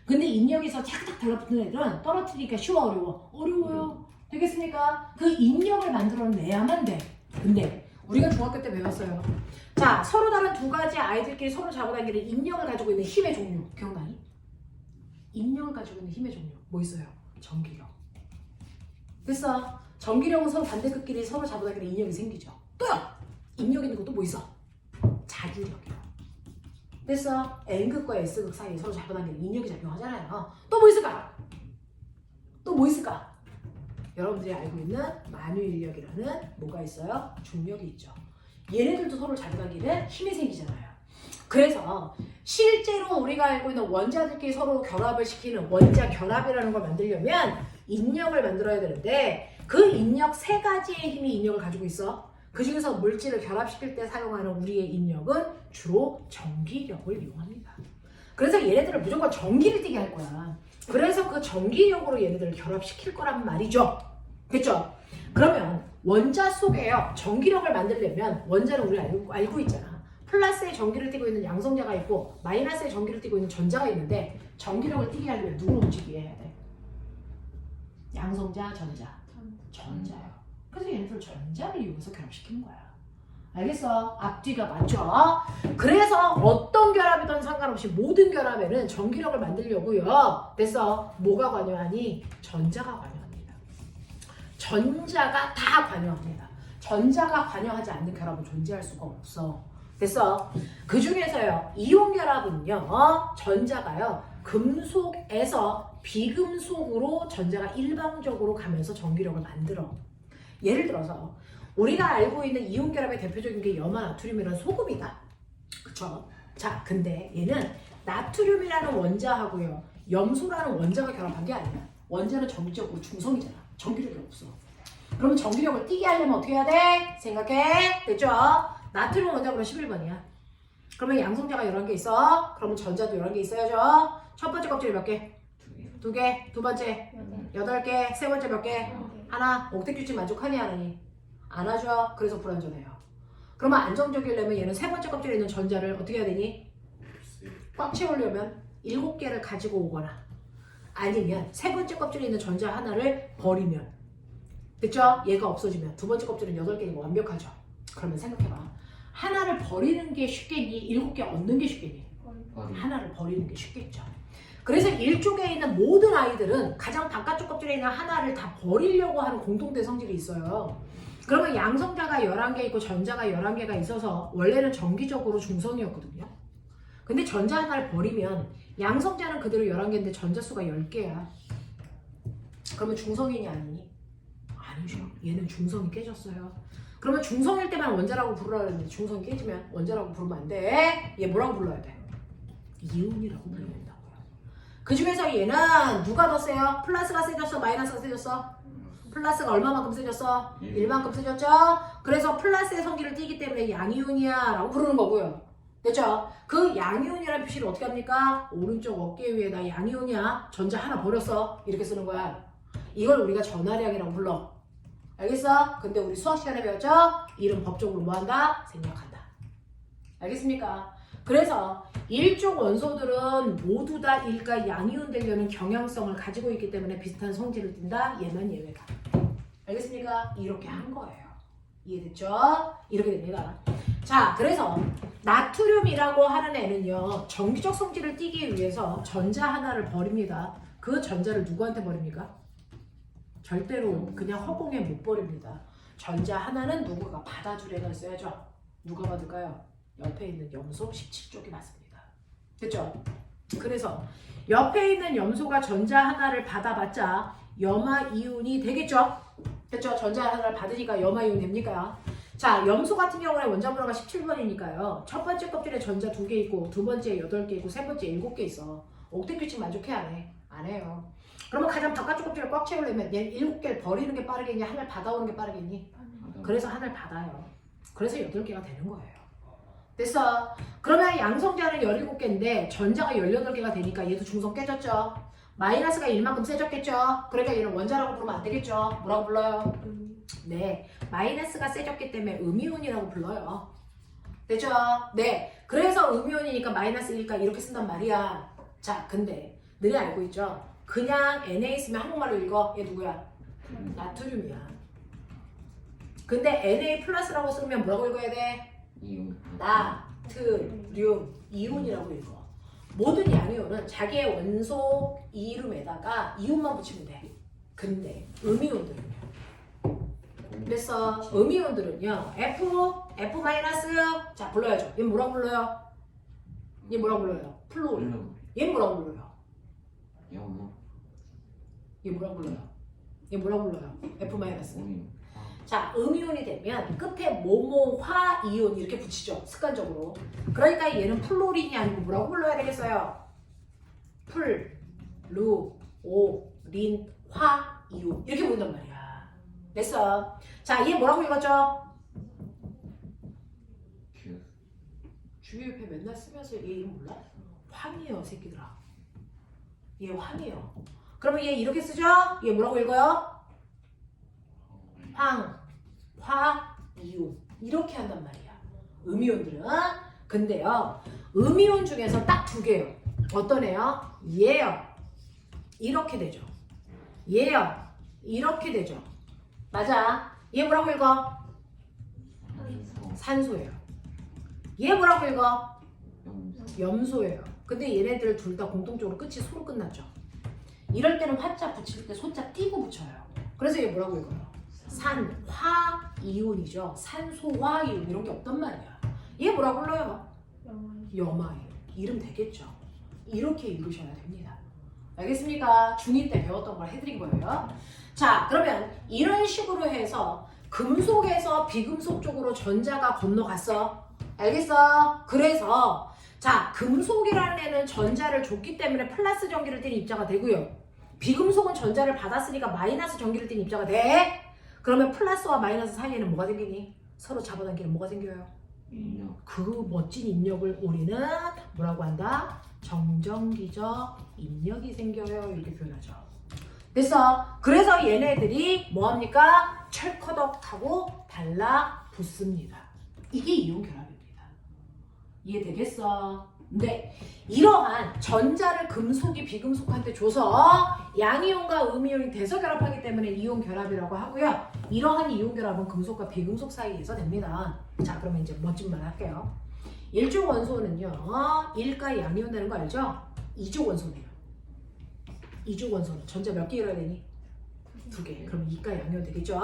Speaker 1: 근데 인력에서 착착 달라붙는 애들은 떨어뜨리기가 쉬워 어려워? 어려워요. 되겠습니까? 그 인력을 만들어내야만 돼. 근데 우리가 중학교 때 배웠어요. 자, 서로 다른 두 가지 아이들끼리 서로 잡아당기는 인력을 가지고 있는 힘의 종류 기억나니? 인력을 가지고 있는 힘의 종류 뭐 있어요? 전기력. 됐어? 전기력은 서로 반대극끼리 서로 잡아당기는 인력이 생기죠. 또요! 인력 있는 것도 뭐 있어? 자주력이요. 됐어? N극과 S극 사이에 서로 잡아당기는 인력이 작용하잖아요. 또 뭐 있을까? 또 뭐 있을까? 여러분들이 알고 있는 만유인력이라는 뭐가 있어요? 중력이 있죠. 얘네들도 서로 잡아당기는 힘이 생기잖아요. 그래서 실제로 우리가 알고 있는 원자들끼리 서로 결합을 시키는 원자 결합이라는 걸 만들려면 인력을 만들어야 되는데 그 인력 세 가지의 힘이 인력을 가지고 있어. 그 중에서 물질을 결합시킬 때 사용하는 우리의 인력은 주로 전기력을 이용합니다. 그래서 얘네들을 무조건 전기를 띠게 할 거야. 그래서 그 전기력으로 얘네들을 결합시킬 거란 말이죠. 됐죠? 그러면 원자 속에요. 전기력을 만들려면 원자는 우리 알고 있잖아. 플러스의 전기를 띠고 있는 양성자가 있고 마이너스의 전기를 띠고 있는 전자가 있는데 전기력을 띠게 하려면 누구를 움직이게 해야 돼? 양성자, 전자요. 그래서 얘네들 전자를 이용해서 결합시키는 거야. 알겠어? 앞뒤가 맞죠? 그래서 어떤 결합이든 상관없이 모든 결합에는 전기력을 만들려고요. 됐어? 뭐가 관여하니? 전자가 관여합니다. 전자가 다 관여합니다. 전자가 관여하지 않는 결합은 존재할 수가 없어. 됐어? 그 중에서요, 이온 결합은요, 전자가요, 금속에서 비금속으로 전자가 일방적으로 가면서 전기력을 만들어. 예를 들어서 우리가 알고 있는 이온 결합의 대표적인 게 염화 나트륨이라는 소금이다. 그쵸? 자, 근데 얘는 나트륨이라는 원자하고요, 염소라는 원자가 결합한 게 아니야. 원자는 정기적으로 중성이잖아. 전기력이 없어. 그러면 전기력을 띠게 하려면 어떻게 해야 돼? 생각해. 됐죠? 나트륨 원자로 11번이야. 그러면 양성자가 11개 있어. 그러면 전자도 11개 있어야죠. 첫 번째 껍질이 몇 개? 2개. 두 번째? 8개. 세 번째 몇 개? 하나. 옥텟 규칙 만족하니 안 하니? 안 하죠. 그래서 불안전해요. 그러면 안정적이려면 얘는 세 번째 껍질에 있는 전자를 어떻게 해야 되니? 꽉 채우려면 7개를 가지고 오거나 아니면 세 번째 껍질에 있는 전자 하나를 버리면, 됐죠? 얘가 없어지면 두 번째 껍질은 8개니까 완벽하죠. 그러면 생각해봐. 하나를 버리는 게 쉽겠니? 7개 얻는 게 쉽겠니? 하나를 버리는 게 쉽겠죠. 그래서 일족에 있는 모든 아이들은 가장 바깥쪽 껍질에 있는 하나를 다 버리려고 하는 공통된 성질이 있어요. 그러면 양성자가 11개 있고 전자가 11개가 있어서 원래는 정기적으로 중성이었거든요. 근데 전자 하나를 버리면 양성자는 그대로 11개인데 전자수가 10개야. 그러면 중성이니 아니니? 아니죠. 얘는 중성이 깨졌어요. 그러면 중성일 때만 원자라고 부르라 그랬는데 중성이 깨지면 원자라고 부르면 안 돼. 얘 뭐라고 불러야 돼? 이온이라고 불러야 된다고요. 그 중에서 얘는 누가 더 세요? 플러스가 세졌어? 마이너스가 세졌어? 플러스가 얼마만큼 세졌어?
Speaker 2: 일.
Speaker 1: 1만큼 세졌죠? 그래서 플러스의 성질을 띠기 때문에 양이온이야 라고 부르는 거고요. 됐죠? 그 양이온이라는 표시를 어떻게 합니까? 오른쪽 어깨 위에다 양이온이야. 전자 하나 버렸어. 이렇게 쓰는 거야. 이걸 우리가 전하량이라고 불러. 알겠어? 근데 우리 수학 시간에 배웠죠? 이름 법적으로 뭐 한다? 생략한다. 알겠습니까? 그래서 일족 원소들은 모두 다 일가 양이온 되려는 경향성을 가지고 있기 때문에 비슷한 성질을 띈다. 얘만 예외다. 알겠습니까? 이렇게 한 거예요. 이해됐죠? 이렇게 됩니다. 자, 그래서 나트륨이라고 하는 애는요, 정기적 성질을 띠기 위해서 전자 하나를 버립니다. 그 전자를 누구한테 버립니까? 절대로 그냥 허공에 못 버립니다. 전자 하나는 누구가 받아줄 애가 있어야죠. 누가 받을까요? 옆에 있는 염소 17쪽이 맞습니다. 됐죠? 그래서 옆에 있는 염소가 전자 하나를 받아봤자 염화 이온이 되겠죠? 됐죠? 전자 하나를 받으니까 염화 이온이 됩니까? 자, 염소 같은 경우에 원자번호가 17번이니까요. 첫 번째 껍질에 전자 2개 있고 두 번째 8개 있고 세 번째 7개 있어. 옥텟 규칙 만족해 안 해? 안 해요. 그러면 가장 바깥쪽 껍질을 꽉 채우려면 얘 7개를 버리는 게 빠르겠니? 하나를 받아오는 게 빠르겠니? 그래서 하나를 받아요. 그래서 8개가 되는 거예요. 됐어. 그러면 양성자는 17개인데 전자가 18개가 되니까 얘도 중성 깨졌죠. 마이너스가 1만큼 세졌겠죠. 그러니까 얘는 원자라고 부르면 안 되겠죠. 뭐라고 불러요? 네, 마이너스가 세졌기 때문에 음이온이라고 불러요. 됐죠? 네, 그래서 음이온이니까 마이너스 1까 이렇게 쓴단 말이야. 자, 근데 너네 알고 있죠? 그냥 Na 있으면 한국말로 읽어. 얘 누구야? 나트륨이야. 근데 Na 플러스라고 쓰면 뭐라고 읽어야 돼?
Speaker 2: 이온.
Speaker 1: 나트륨 이온이라고 읽어. 모든 양이온은 자기의 원소 이름에다가 이온만 붙이면 돼. 근데 음이온들은요. 그래서 음이온들은요. F 마이너스 자 불러야죠. 얘 뭐라고 불러요? 얘 뭐라고 불러요? 플로리. 얘 뭐라고 불러요?
Speaker 2: 염화.
Speaker 1: 얘 뭐라고 불러요? 얘 뭐라고 불러요? F 마이너스.
Speaker 2: 오인.
Speaker 1: 자, 음이온이 되면 끝에 모모화 이온 이렇게 붙이죠. 습관적으로. 그러니까 얘는 플로린이 아니고 뭐라고 불러야 되겠어요? 풀, 루, 오, 린, 화, 이온 이렇게 부른단 말이야. 됐어. 자, 얘 뭐라고 읽었죠?
Speaker 2: 큐.
Speaker 1: 주위 옆에 맨날 쓰면서 얘 이름 몰라? 황이에요, 새끼들아. 얘 황이에요. 그러면 얘 이렇게 쓰죠? 얘 뭐라고 읽어요? 황, 화, 이온 이렇게 한단 말이야. 음이온들은. 근데요, 음이온 중에서 딱 2개요. 어떤 애요? 얘요. 이렇게 되죠. 얘요. 이렇게 되죠. 맞아. 얘 뭐라고 읽어? 산소예요. 얘 뭐라고 읽어? 염소예요. 근데 얘네들 둘 다 공통적으로 끝이 소로 끝났죠. 이럴 때는 화자 붙일 때 소자 띄고 붙여요. 그래서 얘 뭐라고 읽어요? 산화 이온이죠. 산소화 이온 이런 게 없단 말이야. 얘 뭐라고 불러요? 염화이온. 이름 되겠죠. 이렇게 읽으셔야 됩니다. 알겠습니까? 중2 때 배웠던 걸 해드린 거예요. 자, 그러면 이런 식으로 해서 금속에서 비금속 쪽으로 전자가 건너갔어. 알겠어? 그래서 자, 금속이라는 애는 전자를 줬기 때문에 플러스 전기를 띤 입자가 되고요. 비금속은 전자를 받았으니까 마이너스 전기를 띤 입자가 돼. 그러면 플러스와 마이너스 사이에는 뭐가 생기니? 서로 잡아당기는 뭐가 생겨요?
Speaker 2: 인력.
Speaker 1: 그 멋진 입력을 우리는 뭐라고 한다? 정전기적 입력이 생겨요. 이렇게 표현하죠. 됐어. 그래서 얘네들이 뭐합니까? 철커덕하고 달라붙습니다. 이게 이온 결합입니다. 이해되겠어? 네. 이러한 전자를 금속이 비금속한테 줘서 양이온과 음이온이 대서결합하기 때문에 이온 결합이라고 하고요. 이러한 이온 결합은 금속과 비금속 사이에서 됩니다. 자, 그러면 이제 멋진 말 할게요. 1족 원소는요. 1가 양이온 되는 거 알죠? 2족 원소네요. 2족 원소는 전자 몇 개 이뤄야 되니? 2개. 그럼 2가 양이온 되겠죠?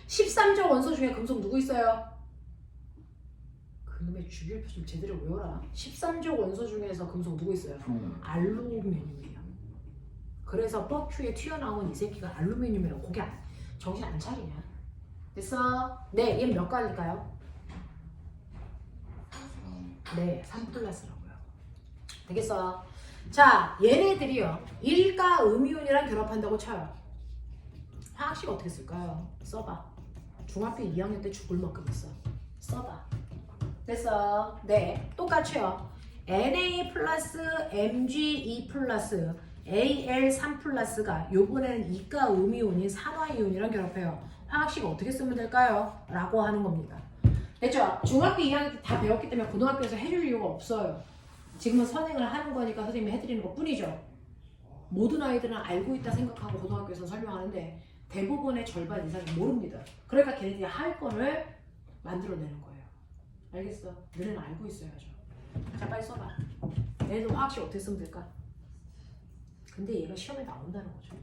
Speaker 1: 13족 원소 중에 금속 누구 있어요? 그놈의 주기율표 좀 제대로 외워라. 13족 원소 중에서 금속 누구 있어요? 알루미늄이에요. 그래서 뻑큐에 튀어나온 이 새끼가 알루미늄이라고 거기 정신 안 차리냐? 됐어? 네, 얘는 몇 가일까요? 네, 3+라고요. 되겠어? 자, 얘네들이요. 1가 음이온이랑 결합한다고 쳐요. 화학식 어떻게 쓸까요? 써봐. 중학교 2학년 때 죽을 만큼 있어. 써봐. 됐어. 네, 똑같이요. Na 플러스 Mg2 플러스 Al3 플러스가 요번에는 이가 음이온인 산화이온이랑 결합해요. 화학식 어떻게 쓰면 될까요? 라고 하는 겁니다. 됐죠? 중학교 2학년 때 다 배웠기 때문에 고등학교에서 해줄 이유가 없어요. 지금은 선행을 하는 거니까 선생님이 해드리는 것 뿐이죠. 모든 아이들은 알고 있다 생각하고 고등학교에서 설명하는데 대부분의 절반 이상이 모릅니다. 그러니까 걔네들이 할 거를 만들어내는 거예요. 알겠어? 너네는 알고 있어야죠. 자, 빨리 써봐. 얘네도 화학식 어떻게 쓰면 될까? 근데 얘가 시험에 나온다는 거죠.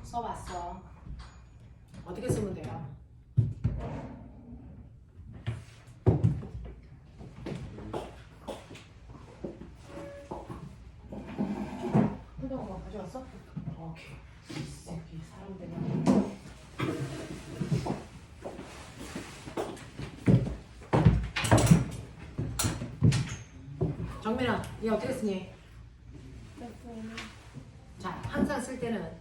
Speaker 1: 써봤어. 어떻게 쓰면 돼요? 훈장 뭐 가져왔어? 오케이. 이 새끼 사람 되네. 정민아, 니 어떻게 쓰니? 자, 항상 쓸 때는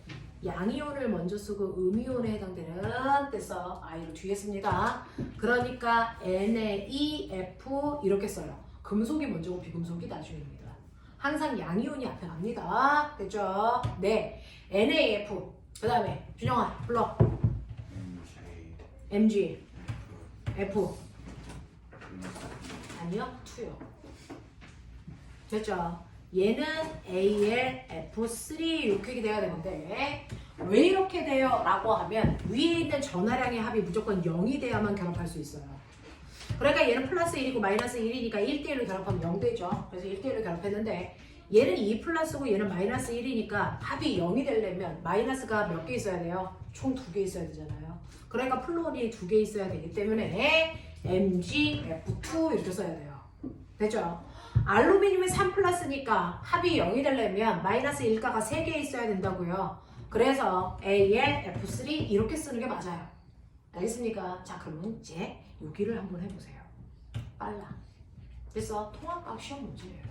Speaker 1: 양이온을 먼저 쓰고 음이온에 해당되는 됐어. 이거 뒤에 씁니다. 그러니까 NaEF 이렇게 써요. 금속이 먼저고 비금속이 나중입니다. 항상 양이온이 앞에 갑니다. 됐죠? 네. NaF. 그 다음에 준영아 불러. Mg. F. 아니요. 2요. 됐죠? 얘는 AlF3 이렇게 돼야 되는데 왜 이렇게 돼요? 라고 하면 위에 있는 전하량의 합이 무조건 0이 돼야만 결합할 수 있어요. 그러니까 얘는 플러스 1이고 마이너스 1이니까 1대1로 결합하면 0 되죠. 그래서 1대1로 결합했는데 얘는 2 플러스고 얘는 마이너스 1이니까 합이 0이 되려면 마이너스가 몇 개 있어야 돼요? 총 2개 있어야 되잖아요. 그러니까 플로린이 2개 있어야 되기 때문에 MgF2 이렇게 써야 돼요. 됐죠? 알루미늄이 3 플러스니까 합이 0이 되려면 마이너스 1가가 3개 있어야 된다고요. 그래서 AlF3 이렇게 쓰는 게 맞아요. 알겠습니까? 자, 그러면 이제 여기를 한번 해보세요. 빨라. 그래서 통합과학 시험 문제예요.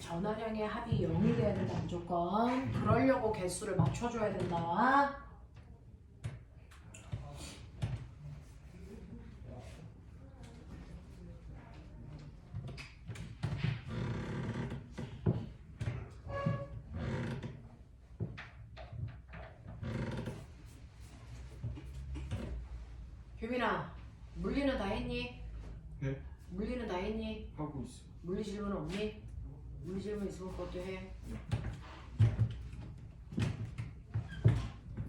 Speaker 1: 전하량의 합이 0이 돼야 된다 무조건. 그러려고 개수를 맞춰줘야 된다. 규민아, 물리는 다 했니?
Speaker 2: 네?
Speaker 1: 물리는 다 했니?
Speaker 2: 하고 있어.
Speaker 1: 물리 질문 없니? 물리 질문 있으면 그것도 해.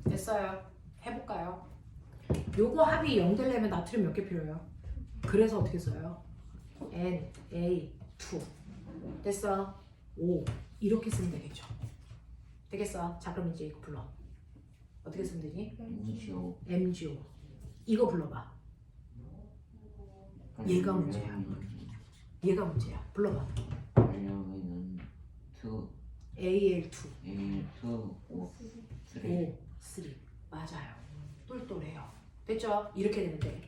Speaker 1: 됐어요. 해볼까요? 요거 합이 0 되려면 나트륨 몇 개 필요해요? 그래서 어떻게 써요? Na2 됐어? 5 이렇게 쓰면 되겠죠. 되겠어? 자, 그럼 이제 이거 불러. 어떻게 쓰면 되니? MgO 이거 불러봐. 얘가 문제야. 얘가 문제야. 불러봐.
Speaker 2: 왜냐면은 2
Speaker 1: Al2
Speaker 2: A2 5 3
Speaker 1: 3 맞아요. 똘똘해요. 됐죠? 이렇게 되는데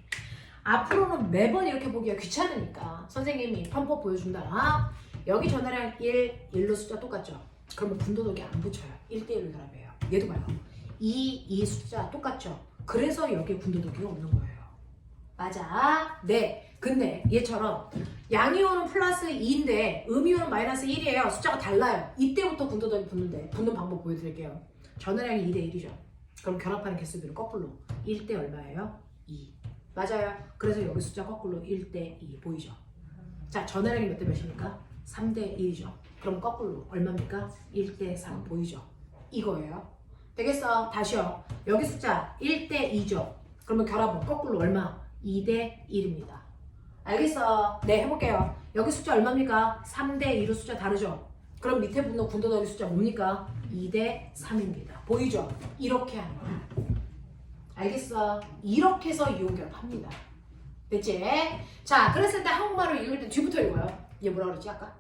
Speaker 1: 앞으로는 매번 이렇게 보기가 귀찮으니까 선생님이 편법 보여준다. 여기 전화량 1, 1로 숫자 똑같죠? 그러면 분도독이 안 붙여요. 1대1로 결합해요. 얘도 봐요. 2, 2 숫자 똑같죠? 그래서 여기에 분도독이 없는 거예요. 맞아. 네. 근데 얘처럼 양이온은 플러스 2인데 음이온은 마이너스 1이에요. 숫자가 달라요. 이때부터 군더더기 붙는데 붙는 방법 보여드릴게요. 전화량이 2대 1이죠. 그럼 결합하는 개수비는 거꾸로 1대 얼마예요? 2. 맞아요. 그래서 여기 숫자 거꾸로 1대 2 보이죠? 자, 전화량이 몇 대 몇입니까? 3대 1이죠. 그럼 거꾸로 얼마입니까? 1대 3 보이죠? 이거예요. 되겠어? 다시요. 여기 숫자 1대 2죠. 그러면 결합은 거꾸로 얼마? 2대 1입니다. 알겠어? 네, 해볼게요. 여기 숫자 얼마입니까? 3대 2로 숫자 다르죠? 그럼 밑에 붙는 군더더기 숫자 뭡니까? 2대 3입니다. 보이죠? 이렇게 하는 거야. 알겠어? 이렇게 해서 이온결합합니다. 됐지? 자, 그랬을 때 한국말로 읽을 때 뒤부터 읽어요. 얘 뭐라 그랬지 아까?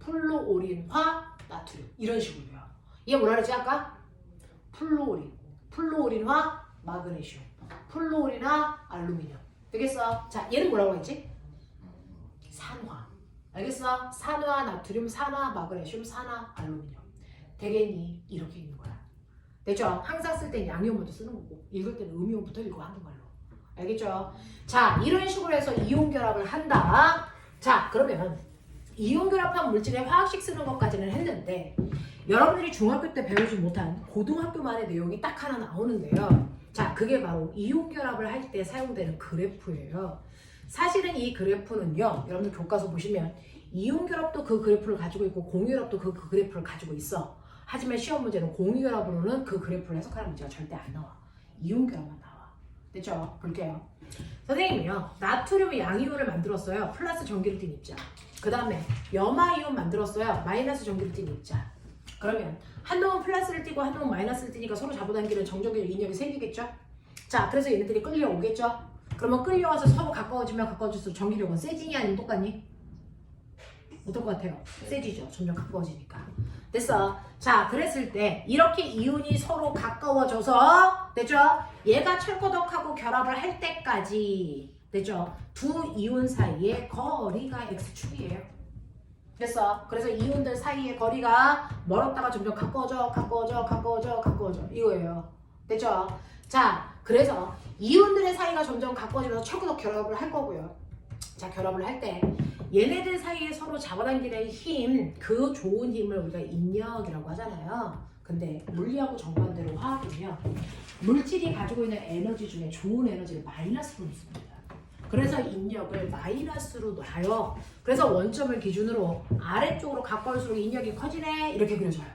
Speaker 1: 플로오린화 나트륨 이런 식으로요. 얘 뭐라 그랬지 아까? 플로오린화 마그네슘, 플로오린화 알루미늄. 되겠어? 자, 얘는 뭐라고 했지? 산화. 알겠어? 산화 나트륨, 산화 마그네슘, 산화 알루미늄. 되겠니? 이렇게 읽는 거야. 됐죠? 항상 쓸 땐 양이온 먼저 쓰는 거고 읽을 때는 음이온부터 읽고 한국말로. 알겠죠? 자, 이런 식으로 해서 이온 결합을 한다. 자, 그러면 이온 결합한 물질의 화학식 쓰는 것까지는 했는데 여러분들이 중학교 때 배우지 못한 고등학교만의 내용이 딱 하나 나오는데요. 자, 그게 바로 이온 결합을 할 때 사용되는 그래프예요. 사실은 이 그래프는요, 여러분들 교과서 보시면 이온 결합도 그 그래프를 가지고 있고 공유결합도 그 그래프를 가지고 있어. 하지만 시험 문제는 공유결합으로는 그 그래프를 해석하는 문제가 절대 안 나와. 이온 결합만 나와. 됐죠? 볼게요. 선생님이요, 나트륨 양이온을 만들었어요. 플러스 전기를 띤 입자. 그 다음에 염화이온 만들었어요. 마이너스 전기를 띤 입자. 그러면 한 놈은 플러스를 띠고 한 놈은 마이너스를 띠니까 서로 잡아당기는 정전기력 인력이 생기겠죠? 자, 그래서 얘네들이 끌려오겠죠? 그러면 끌려와서 서로 가까워지면 가까워질수록 전기력은 세지니 아니면 똑같니? 어떨 것 같아요? 세지죠. 점점 가까워지니까. 됐어. 자, 그랬을 때 이렇게 이온이 서로 가까워져서 됐죠? 얘가 철거덕하고 결합을 할 때까지 됐죠? 두 이온 사이의 거리가 x축이에요. 됐어. 그래서 이온들 사이의 거리가 멀었다가 점점 가까워져 이거예요. 됐죠? 자, 그래서 이온들의 사이가 점점 가까워지면서 철거덕 결합을 할 거고요. 자, 결합을 할 때 얘네들 사이에 서로 잡아당기는 힘, 그 좋은 힘을 우리가 인력이라고 하잖아요. 근데 물리하고 정반대로 화학은요, 물질이 가지고 있는 에너지 중에 좋은 에너지를 마이너스로 놓습니다. 그래서 인력을 마이너스로 놔요. 그래서 원점을 기준으로 아래쪽으로 가까울수록 인력이 커지네, 이렇게 그려져요.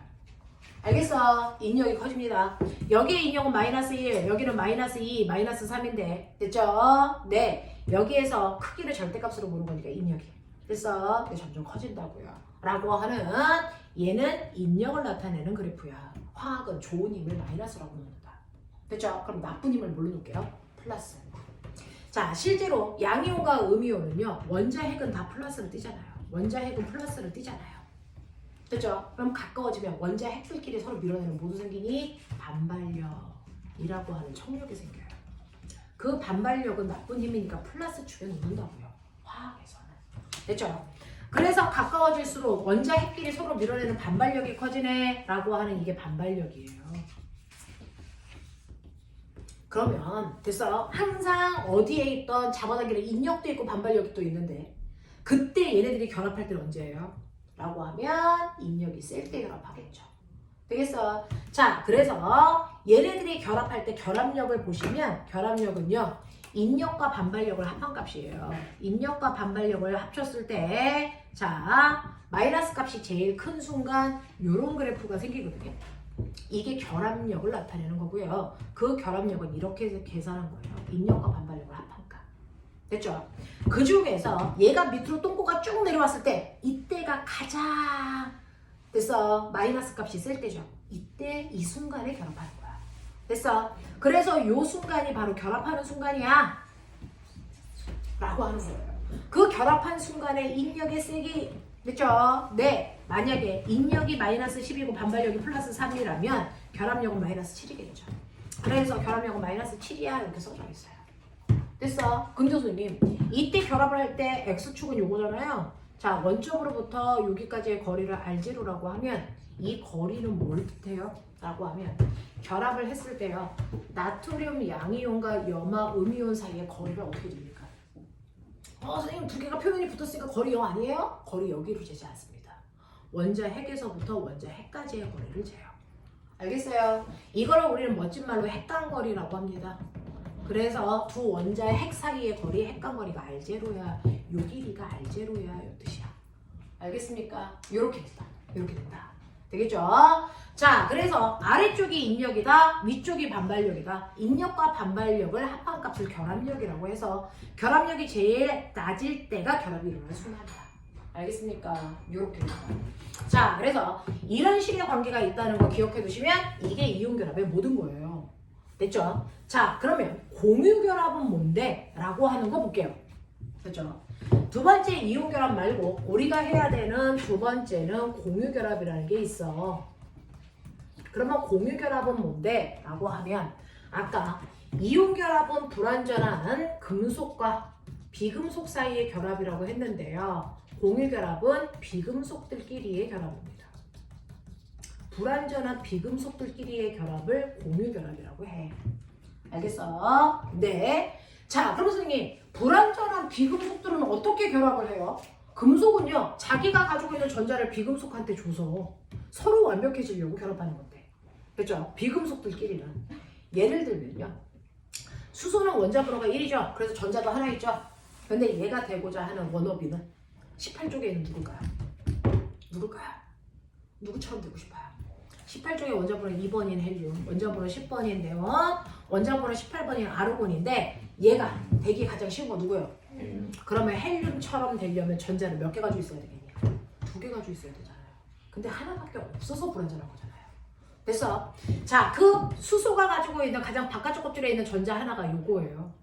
Speaker 1: 알겠어? 인력이 커집니다. 여기에 인력은 마이너스 1, 여기는 마이너스 2, 마이너스 3인데 됐죠? 네, 여기에서 크기를 절대값으로 보는 거니까 인력이 됐어? 점점 커진다고요. 라고 하는 얘는 인력을 나타내는 그래프야. 화학은 좋은 힘을 마이너스라고 놓는다. 됐죠? 그럼 나쁜 힘을 뭘로 놓을게요? 플러스. 자, 실제로 양이온과 음이온은요, 원자핵은 다 플러스를 띠잖아요. 원자핵은 플러스를 띠잖아요. 됐죠? 그럼 가까워지면 원자핵들끼리 서로 밀어내는 뭐도 생기니? 반발력이라고 하는 청력이 생겨요. 그 반발력은 나쁜 힘이니까 플러스 축에 놓는다고요. 화학에서는. 됐죠? 그래서 가까워질수록 원자핵끼리 서로 밀어내는 반발력이 커지네 라고 하는 이게 반발력이에요. 그러면 됐어요? 항상 어디에 있던 잡아당기는 인력도 있고 반발력도 있는데 그때 얘네들이 결합할 때는 언제예요? 라고 하면 인력이 셀 때 결합하겠죠. 되겠어? 자, 그래서 얘네들이 결합할 때 결합력을 보시면 결합력은요, 인력과 반발력을 합한 값이에요. 인력과 반발력을 합쳤을 때, 자, 마이너스 값이 제일 큰 순간 이런 그래프가 생기거든요. 이게 결합력을 나타내는 거고요. 그 결합력은 이렇게 해서 계산한 거예요. 인력과 반발력을 합한 값. 됐죠? 그 중에서 얘가 밑으로 똥꼬가 쭉 내려왔을 때 이때가 가장 됐어. 마이너스 값이 쓸 때죠. 이때 이 순간에 결합하는 거야. 됐어? 그래서 요 순간이 바로 결합하는 순간이야 라고 하는 거예요. 그 결합한 순간에 인력의 세기 됐죠? 네. 만약에 인력이 마이너스 10이고 반발력이 플러스 3이라면 결합력은 마이너스 7이겠죠. 그래서 결합력은 마이너스 7이야 이렇게 써져 있어요. 됐어? 근데 선생님, 이때 결합을 할 때 X축은 요거잖아요. 자, 원점으로부터 여기까지의 거리를 R0라고 하면 이 거리는 뭘 뜻해요? 라고 하면 결합을 했을 때요. 나트륨 양이온과 염화 음이온 사이의 거리가 어떻게 됩니까? 선생님 두 개가 표면이 붙었으니까 거리 0 아니에요? 거리 여기로 재지 않습니다. 원자 핵에서부터 원자 핵까지의 거리를 재요. 알겠어요? 이거를 우리는 멋진 말로 핵간거리라고 합니다. 그래서 두 원자의 핵 사이의 거리, 핵간거리가 R0야. 요 길이가 R0야. 요 뜻이야. 알겠습니까? 요렇게 된다. 요렇게 된다. 되겠죠? 자, 그래서 아래쪽이 인력이다. 위쪽이 반발력이다. 인력과 반발력을 합한값을 결합력이라고 해서 결합력이 제일 낮을 때가 결합이 일어나는 순간이다. 알겠습니까? 요렇게 된다. 자, 그래서 이런 식의 관계가 있다는 거 기억해 두시면 이게 이온결합의 모든 거예요. 됐죠? 자, 그러면 공유결합은 뭔데? 라고 하는 거 볼게요. 됐죠? 두 번째 이온결합 말고 우리가 해야 되는 두 번째는 공유결합이라는 게 있어. 그러면 공유결합은 뭔데? 라고 하면 아까 이온결합은 불완전한 금속과 비금속 사이의 결합이라고 했는데요. 공유결합은 비금속들끼리의 결합입니다. 불완전한 비금속들끼리의 결합을 공유결합이라고 해. 알겠어? 네. 자, 그럼 선생님, 불완전한 비금속들은 어떻게 결합을 해요? 금속은요, 자기가 가지고 있는 전자를 비금속한테 줘서 서로 완벽해지려고 결합하는 건데. 그렇죠? 비금속들끼리는. 예를 들면요. 수소는 원자 번호가 1이죠. 그래서 전자도 하나 있죠. 근데 얘가 되고자 하는 원어비는 18쪽에 있는 누굴까요? 누굴까요? 누구처럼 되고 싶어요? 18쪽에 원자 번호 2번인 헬륨, 원자 번호 10번인 네온, 원자 번호 18번인 아르곤인데 얘가 되기 가장 쉬운 거 누구예요? 그러면 헬륨처럼 되려면 전자를 몇 개 가지고 있어야 되겠냐? 2개 가지고 있어야 되잖아요. 근데 하나밖에 없어서 불완전한 거잖아요. 됐어? 자, 그 수소가 가지고 있는 가장 바깥쪽 껍질에 있는 전자 하나가 요거예요.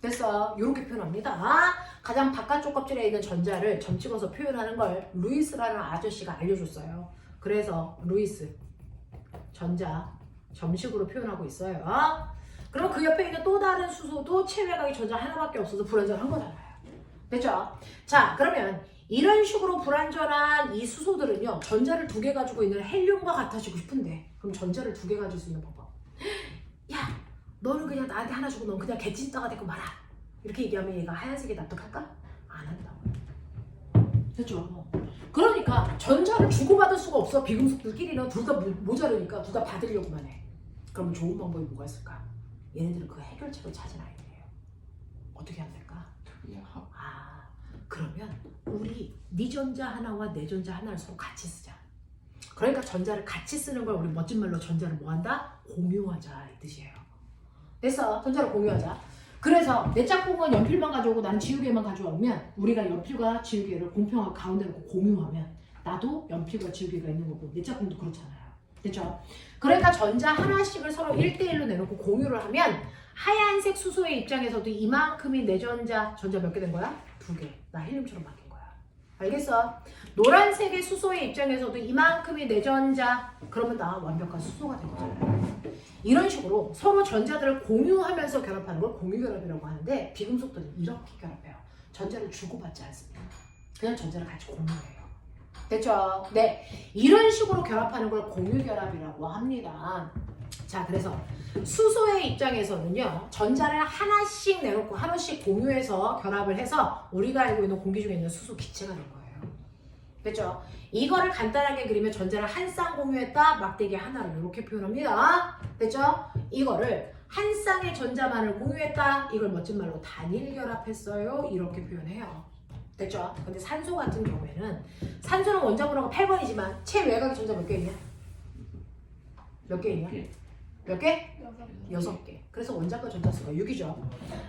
Speaker 1: 됐어? 요렇게 표현합니다. 가장 바깥쪽 껍질에 있는 전자를 점 찍어서 표현하는 걸 루이스라는 아저씨가 알려줬어요. 그래서 루이스 전자 점식으로 표현하고 있어요. 그럼 그 옆에 있는 또 다른 수소도 체외각이 전자 하나밖에 없어서 불완전한 거잖아요. 됐죠? 자, 그러면 이런 식으로 불완전한 이 수소들은요, 전자를 2개 가지고 있는 헬륨과 같아지고 싶은데, 그럼 전자를 2개 가질 수 있는 방법. 야, 너는 그냥 나한테 하나 주고 넌 그냥 개찐따가 되고 말아. 이렇게 얘기하면 얘가 하얀색에 납득할까? 안 한다고. 됐죠? 그러니까 전자를 주고받을 수가 없어. 비금속들끼리는 둘 다 모자르니까 둘 다 받으려고만 해. 그럼 좋은 방법이 뭐가 있을까? 얘네들은 그 해결책을 찾아놔야 돼요. 어떻게 하면 될까? 그러면 우리 네 전자 하나와 내 전자 하나를 서로 같이 쓰자. 그러니까 전자를 같이 쓰는 걸 우리 멋진 말로 전자를 뭐 한다? 공유하자 이 뜻이에요. 됐어? 전자를 공유하자. 그래서 내 짝꿍은 연필만 가져오고 나는 지우개만 가져오면 우리가 연필과 지우개를 공평하게 가운데 놓고 공유하면 나도 연필과 지우개가 있는 거고 내 짝꿍도 그렇잖아요. 됐죠? 그러니까 전자 하나씩을 서로 1대1로 내놓고 공유를 하면 하얀색 수소의 입장에서도 이만큼이 내 전자 몇 개 된 거야? 2개. 나 헬륨처럼 바뀐 거야. 알겠어? 노란색의 수소의 입장에서도 이만큼이 내 전자. 그러면 나 완벽한 수소가 된 거잖아요. 이런 식으로 서로 전자들을 공유하면서 결합하는 걸 공유결합이라고 하는데 비금속들은 이렇게 결합해요. 전자를 주고받지 않습니다. 그냥 전자를 같이 공유해요. 됐죠? 네. 이런 식으로 결합하는 걸 공유결합이라고 합니다. 자, 그래서 수소의 입장에서는요, 전자를 하나씩 내놓고 하나씩 공유해서 결합을 해서 우리가 알고 있는 공기 중에 있는 수소 기체가 된 거예요. 됐죠? 이거를 간단하게 그리면 전자를 한 쌍 공유했다, 막대기 하나를 이렇게 표현합니다. 됐죠? 이거를 한 쌍의 전자만을 공유했다, 이걸 멋진 말로 단일 결합했어요. 이렇게 표현해요. 됐죠? 근데 산소 같은 경우에는 산소는 원자 번호가 8번이지만 체외곽의 전자 몇 개 있냐? 몇 개 있냐? 몇 개? 6개. 그래서 원자과 전자수가 6이죠.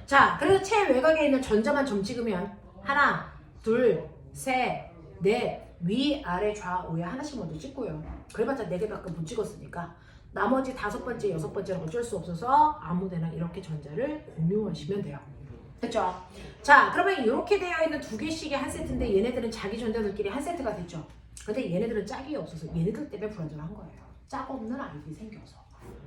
Speaker 1: 자, 그래서 체외곽에 있는 전자만 점 찍으면 하나, 둘, 셋, 넷, 위, 아래, 좌우에 하나씩 먼저 찍고요. 그래봤자 4개밖에 못 찍었으니까 나머지 5번째, 6번째는 어쩔 수 없어서 아무데나 이렇게 전자를 공유하시면 돼요. 됐죠? 자, 그러면 이렇게 되어 있는 2개씩의 한 세트인데 얘네들은 자기 전자들끼리 한 세트가 됐죠. 근데 얘네들은 짝이 없어서 얘네들 때문에 불완전한 거예요. 짝 없는 아이들이 생겨서.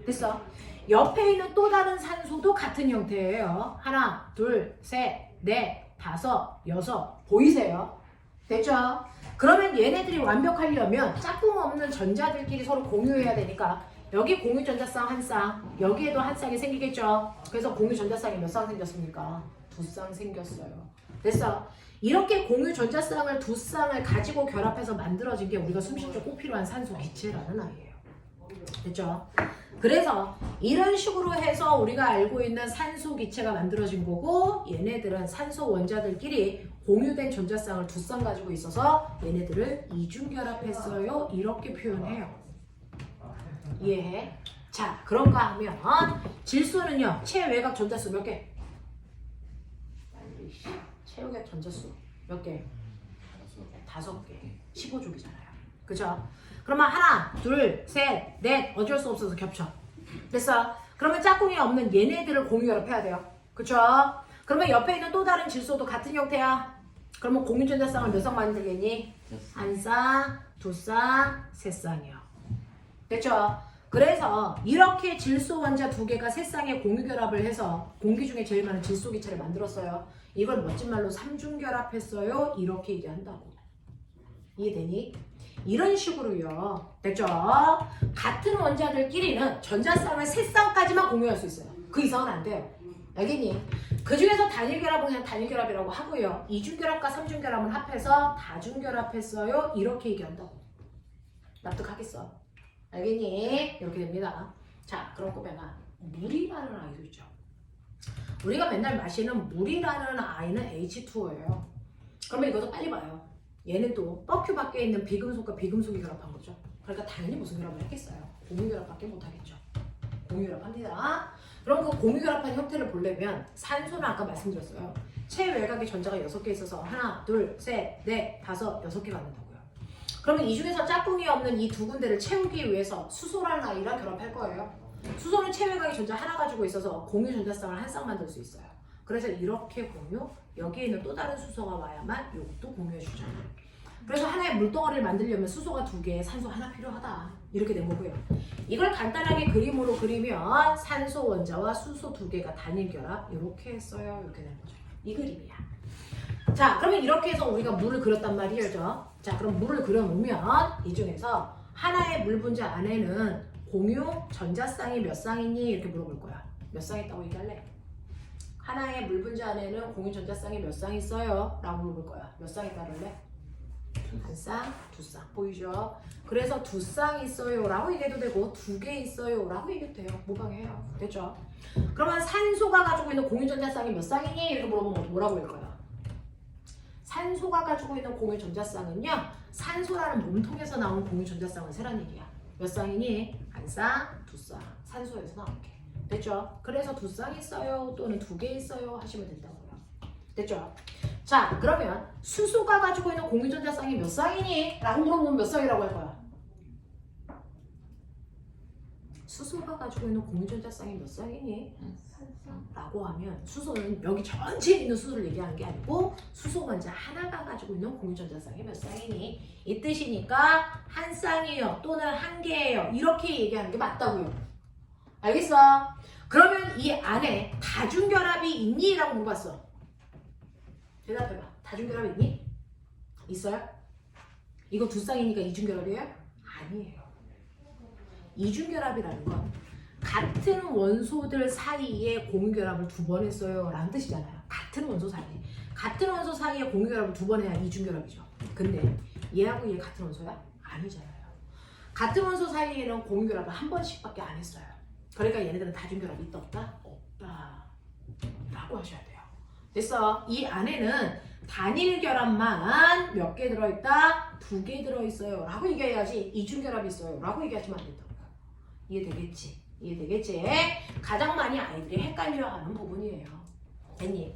Speaker 1: 됐어? 옆에 있는 또 다른 산소도 같은 형태예요. 하나, 둘, 셋, 넷, 5, 6. 보이세요? 됐죠? 그러면 얘네들이 완벽하려면 짝꿍 없는 전자들끼리 서로 공유해야 되니까 여기 공유 전자쌍 한 쌍, 여기에도 한 쌍이 생기겠죠? 그래서 공유 전자쌍이 몇 쌍 생겼습니까? 2쌍 생겼어요. 됐어? 이렇게 공유 전자쌍을 2쌍을 가지고 결합해서 만들어진 게 우리가 숨쉴 때 꼭 필요한 산소 기체라는 아이예요. 됐죠? 그래서 이런 식으로 해서 우리가 알고 있는 산소 기체가 만들어진 거고 얘네들은 산소 원자들끼리 공유된 전자쌍을 2쌍 가지고 있어서 얘네들을 이중결합했어요. 이렇게 표현해요. 이해해? 자, 그런가 하면 질소는요. 체외곽 전자수 몇 개? 체외곽 전자수 몇 개? 5개. 15족이잖아요. 그죠? 그러면 하나, 둘, 셋, 넷 어쩔 수 없어서 겹쳐. 됐어? 그러면 짝꿍이 없는 얘네들을 공유결합해야 돼요. 그쵸? 그러면 옆에 있는 또 다른 질소도 같은 형태야. 그러면 공유전자쌍을 몇 쌍 만들겠니? 한 쌍, 2쌍, 3쌍이요. 됐죠? 그래서 이렇게 질소 원자 2개가 3쌍의 공유결합을 해서 공기 중에 제일 많은 질소 기체를 만들었어요. 이걸 멋진 말로 삼중결합했어요. 이렇게 얘기한다고. 이해되니? 이런 식으로요. 됐죠? 같은 원자들끼리는 전자쌍을 3쌍까지만 공유할 수 있어요. 그 이상은 안 돼요. 알겠니? 그 중에서 단일결합은 그냥 단일결합이라고 하고요. 이중결합과 삼중결합을 합해서 다중결합했어요. 이렇게 얘기한다고. 납득하겠어? 알겠니? 이렇게 됩니다. 자, 그럼 꼬매가 물이라는 아이도 있죠. 우리가 맨날 마시는 물이라는 아이는 H2O예요. 그러면 이것도 빨리 봐요. 얘는 또 뻑큐 밖에 있는 비금속과 비금속이 결합한 거죠. 그러니까 당연히 무슨 결합을 했겠어요? 공유결합밖에 못하겠죠. 공유결합합니다. 그럼 그 공유결합한 형태를 보려면 산소는 아까 말씀드렸어요. 체외곽에 전자가 6개 있어서 하나, 둘, 셋, 넷, 다섯, 6개가 된다고요. 그러면 이 중에서 짝꿍이 없는 이 두 군데를 채우기 위해서 수소라는 아이랑 결합할 거예요. 수소는 체외곽에 전자 하나 가지고 있어서 공유 전자쌍을 한 쌍 만들 수 있어요. 그래서 이렇게 공유, 여기에 있는 또 다른 수소가 와야만 이것도 공유해주죠. 그래서 하나의 물덩어리를 만들려면 수소가 2개, 산소 하나 필요하다. 이렇게 된 거고요. 이걸 간단하게 그림으로 그리면 산소 원자와 수소 2개가 단일결합 이렇게 했어요. 이렇게 된 거죠. 이 그림이야. 자, 그러면 이렇게 해서 우리가 물을 그렸단 말이죠. 자, 그럼 물을 그려놓으면 이 중에서 하나의 물 분자 안에는 공유 전자쌍이 몇 쌍이니? 이렇게 물어볼 거야. 몇 쌍 있다고 얘기할래? 하나의 물 분자 안에는 공유 전자쌍이 몇 쌍 있어요? 라고 물어볼 거야. 몇 쌍 있다 그럴래? 한 쌍, 2쌍. 보이죠? 그래서 2쌍 있어요 라고 얘기해도 되고 2개 있어요 라고 얘기해도 돼요. 무방해요. 됐죠? 그러면 산소가 가지고 있는 공유 전자쌍이 몇 쌍이니? 이렇게 물어보면 뭐라고 할 거야? 산소가 가지고 있는 공유 전자쌍은요. 산소라는 몸통에서 나온 공유 전자쌍은 세란 얘기야. 몇 쌍이니? 한 쌍, 2쌍. 산소에서 나온 게. 됐죠? 그래서 2쌍 있어요 또는 2개 있어요 하시면 된다고요. 됐죠? 자, 그러면 수소가 가지고 있는 공유 전자쌍이 몇 쌍이니? 라고 물어보면 몇 쌍이라고 할 거야? 수소가 가지고 있는 공유 전자쌍이 몇 쌍이니? 라고 하면 수소는 여기 전체에 있는 수소를 얘기하는 게 아니고 수소 원자 하나가 가지고 있는 공유 전자쌍이 몇 쌍이니? 이 뜻이니까 한 쌍이에요 또는 한 개예요 이렇게 얘기하는 게 맞다고요. 알겠어? 그러면 이 안에 다중결합이 있니? 라고 물어봤어. 대답해봐. 다중결합이 있니? 있어요? 이거 2쌍이니까 이중결합이에요? 아니에요. 이중결합이라는 건 같은 원소들 사이에 공유결합을 2번 했어요 라는 뜻이잖아요. 같은 원소 사이에. 같은 원소 사이에 공유결합을 2번 해야 이중결합이죠. 근데 얘하고 얘 같은 원소야? 아니잖아요. 같은 원소 사이에는 공유결합을 한 번씩밖에 안 했어요. 그러니까 얘네들은 다중결합이 있다 없다? 없다 라고 하셔야 돼요. 됐어? 이 안에는 단일결합만 몇 개 들어있다? 2개 들어있어요 라고 얘기해야지 이중결합이 있어요 라고 얘기하시면 안 된다고요. 이해되겠지? 이해되겠지? 가장 많이 아이들이 헷갈려하는 부분이에요. 됐니?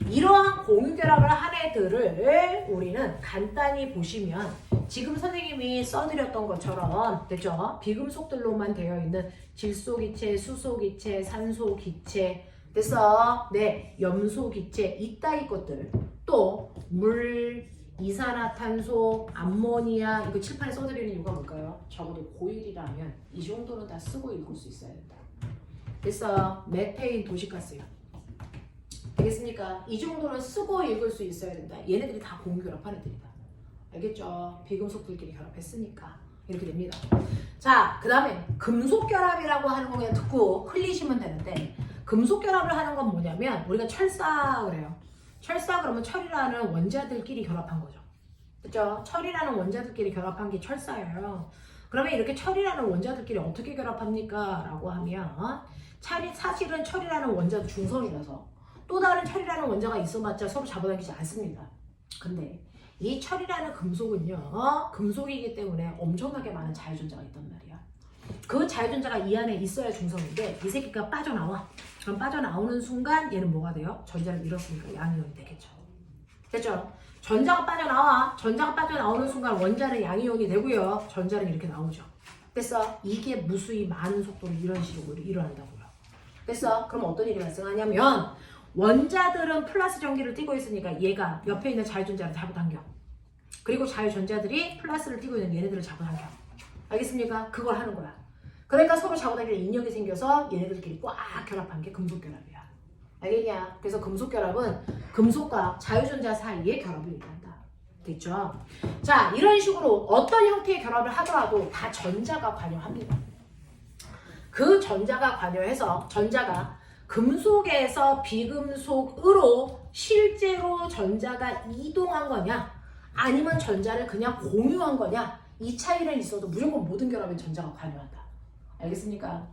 Speaker 1: 이러한 공유결합을 한 애들을 우리는 간단히 보시면 지금 선생님이 써드렸던 것처럼 됐죠? 비금속들로만 되어 있는 질소기체, 수소기체, 산소기체 됐어? 네, 염소기체 이따위 것들 또 물, 이산화탄소, 암모니아 이거 칠판에 써드리는 이유가 뭘까요? 적어도 고1이라면 이 정도는 다 쓰고 읽을 수 있어야 된다. 됐어? 메테인 도시가스요. 되겠습니까? 이 정도는 쓰고 읽을 수 있어야 된다. 얘네들이 다 공유결합한 애들이다. 알겠죠? 비금속들끼리 결합했으니까 이렇게 됩니다. 자, 그 다음에 금속결합이라고 하는 거 그냥 듣고 흘리시면 되는데, 금속결합을 하는 건 뭐냐면 우리가 철사 그래요. 철사 그러면 철이라는 원자들끼리 결합한 거죠. 그죠? 철이라는 원자들끼리 결합한 게 철사예요. 그러면 이렇게 철이라는 원자들끼리 어떻게 결합합니까? 라고 하면 사실은 철이라는 원자도 중성이라서 또 다른 철이라는 원자가 있어봤자 서로 잡아당기지 않습니다. 근데 이 철이라는 금속은요, 금속이기 때문에 엄청나게 많은 자유전자가 있단 말이야. 그 자유전자가 이 안에 있어야 중성인데 이 새끼가 빠져나와. 그럼 빠져나오는 순간 얘는 뭐가 돼요? 전자를 잃었으니까 양이온이 되겠죠. 됐죠? 전자가 빠져나와. 전자가 빠져나오는 순간 원자는 양이온이 되고요. 전자는 이렇게 나오죠. 됐어? 이게 무수히 많은 속도로 이런 식으로 일어난다고요. 됐어? 그럼 어떤 일이 발생하냐면 원자들은 플러스 전기를 띠고 있으니까 얘가 옆에 있는 자유전자를 잡아당겨. 그리고 자유전자들이 플러스를 띠고 있는 얘네들을 잡아당겨. 알겠습니까? 그걸 하는 거야. 그러니까 서로 잡아당기는 인력이 생겨서 얘네들끼리 꽉 결합한 게 금속결합이야. 알겠냐? 그래서 금속결합은 금속과 자유전자 사이의 결합을 얘기한다. 됐죠? 자, 이런 식으로 어떤 형태의 결합을 하더라도 다 전자가 관여합니다. 그 전자가 관여해서 전자가 금속에서 비금속으로 실제로 전자가 이동한 거냐 아니면 전자를 그냥 공유한 거냐, 이 차이는 있어도 무조건 모든 결합에 전자가 관여한다. 알겠습니까?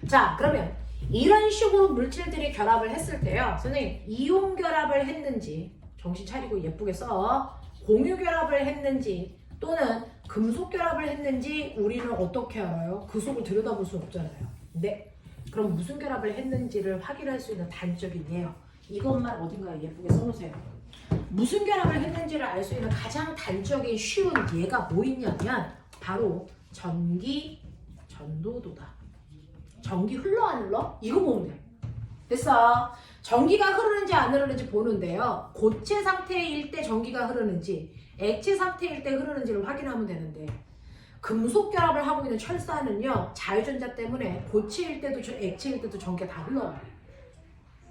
Speaker 1: 자, 그러면 이런 식으로 물질들이 결합을 했을 때요, 선생님 이온 결합을 했는지 정신 차리고 예쁘게 써, 공유 결합을 했는지 또는 금속 결합을 했는지 우리는 어떻게 알아요? 그 속을 들여다볼 수는 없잖아요. 네. 그럼 무슨 결합을 했는지를 확인할 수 있는 단적인 예요. 이것만 어딘가에 예쁘게 써놓으세요. 무슨 결합을 했는지를 알 수 있는 가장 단적인 쉬운 예가 뭐 있냐면 바로 전기 전도도다. 전기 흘러 안 흘러? 이거 보면 돼. 됐어. 전기가 흐르는지 안 흐르는지 보는데요. 고체 상태일 때 전기가 흐르는지 액체 상태일 때 흐르는지를 확인하면 되는데, 금속 결합을 하고 있는 철사는요, 자유전자 때문에 고체일 때도 액체일 때도 전기가 다 흘러요.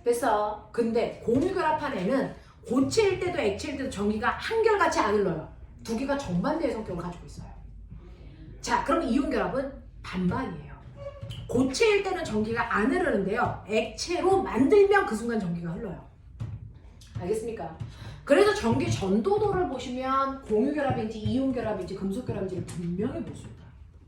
Speaker 1: 됐어. 근데 공유 결합한 애는 고체일 때도 액체일 때도 전기가 한결같이 안 흘러요. 두 개가 정반대의 성격을 가지고 있어요. 자, 그럼 이온 결합은 반반이에요. 고체일 때는 전기가 안 흐르는데요, 액체로 만들면 그 순간 전기가 흘러요. 알겠습니까? 그래서 전기 전도도를 보시면 공유 결합인지 이온 결합인지 금속 결합인지를 분명히 볼 수 있다.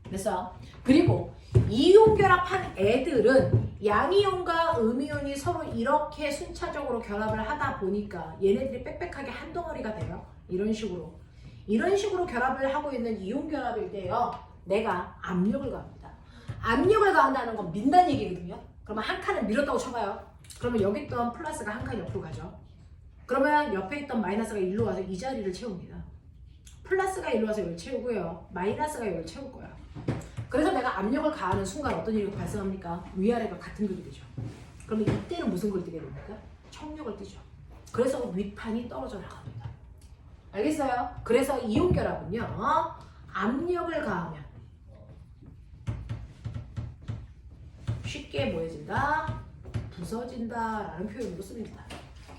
Speaker 1: 됐어? 그리고 이온 결합한 애들은 양이온과 음이온이 서로 이렇게 순차적으로 결합을 하다 보니까 얘네들이 빽빽하게 한 덩어리가 돼요. 이런 식으로 결합을 하고 있는 이온 결합일 때요, 내가 압력을 가합니다. 압력을 가한다는 건 민다는 얘기거든요. 그러면 한 칸을 밀었다고 쳐봐요. 그러면 여기 있던 플러스가 한 칸 옆으로 가죠. 그러면 옆에 있던 마이너스가 일로 와서 이 자리를 채웁니다. 플러스가 일로 와서 이걸 채우고요, 마이너스가 이걸 채울 거야. 그래서 내가 압력을 가하는 순간 어떤 일이 발생합니까? 위아래가 같은 글이 되죠. 그러면 이때는 무슨 글이 되게 됩니까? 청력을 띠죠. 그래서 윗판이 떨어져 나갑니다. 알겠어요? 그래서 이온 결합은요, 압력을 가하면 쉽게 뭐해진다? 부서진다 라는 표현으로 씁니다.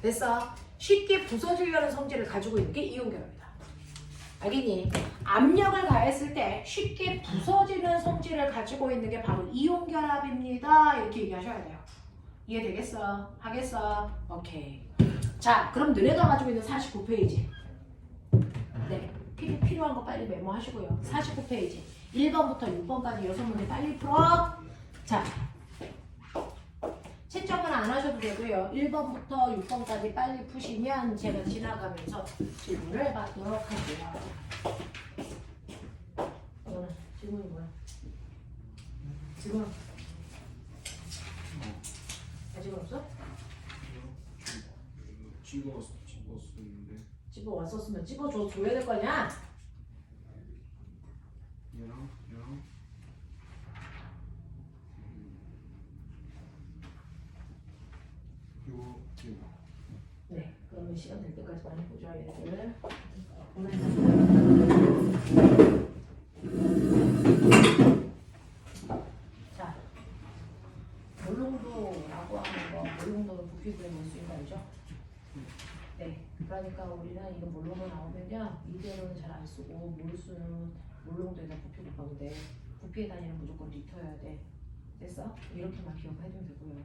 Speaker 1: 됐어? 쉽게 부서지려는 성질을 가지고 있는 게 이온 결합이다. 알겠니? 압력을 가했을 때 쉽게 부서지는 성질을 가지고 있는 게 바로 이온 결합입니다. 이렇게 얘기하셔야 돼요. 이해되겠어? 하겠어? 오케이. 자, 그럼 너네가 가지고 있는 49페이지. 네, 필요한 거 빨리 메모하시고요. 49페이지. 1번부터 6번까지 6문제 빨리 풀어. 자, 채점은 안 하셔도 되고요. 1번부터 6번까지 빨리 푸시면 제가 지나가면서 질문을 받도록 할게요. 질문이 뭐야? 질문 아직은 없어?
Speaker 3: 집었었는데
Speaker 1: 집어왔었으면 집어줘야 될 거냐?
Speaker 3: 얘랑 이거
Speaker 1: 네, 그러면 시간 될 때까지 많이 보죠, 얘네들. 자, 몰롱도라고 하는 거, 몰롱도는 부피부에 못 쓰인 거 알죠? 네. 그러니까 우리는 이거 몰롱으로 나오면요 이대로는 잘 안 쓰고 몰수는 몰롱도에다 부피 곱하면 돼. 부피의 단위는 무조건 리터여야 돼. 됐어? 이렇게만 기억해두면 되고요.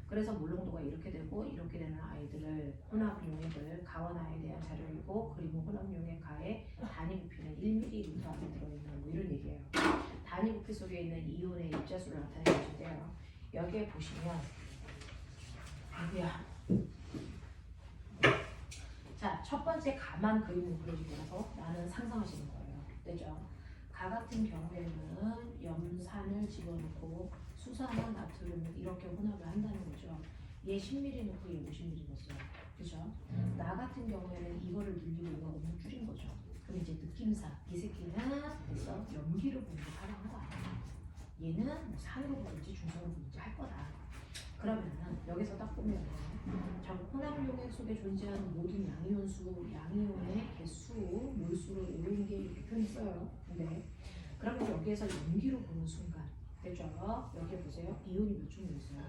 Speaker 1: 그래서 몰롱도가 이렇게 되고 이렇게 되는 아이들을 혼합용액을 가원화에 대한 자료이고 그리고 혼합용액 가에 단위 부피는 1ml 안에 들어있는 뭐 이런 얘기예요. 단위 부피 속에 있는 이온의 입자수를 나타내는 것인데요. 여기에 보시면 여기야. 자, 첫 번째 가만 그림을 그려주고 나서 나는 상상하시는 거예요. 되죠? 가 같은 경우에는 염산을 집어넣고 수산화 나트륨을 이렇게 혼합을 한다는 거죠. 얘 10ml 넣고 얘 50ml 넣었어요. 그죠? 나 같은 경우에는 이거를 늘리고 이거 너무 줄인 거죠. 그럼 이제 느낌상 이 새끼는 그래서 염기를 보는 게 가능하다. 얘는 뭐 산으로 보는지 중성으로 보는지 할 거다. 그러면은 여기서 딱 보면 저 혼합용액 속에 존재하는 모든 양이온수, 양이온의 개수, 몰수를 오인계 이렇게 표현했어요. 근데 그러면 여기에서 염기로 보는 순간 됐죠? 여기 보세요. 이온이 몇 종류 있어요?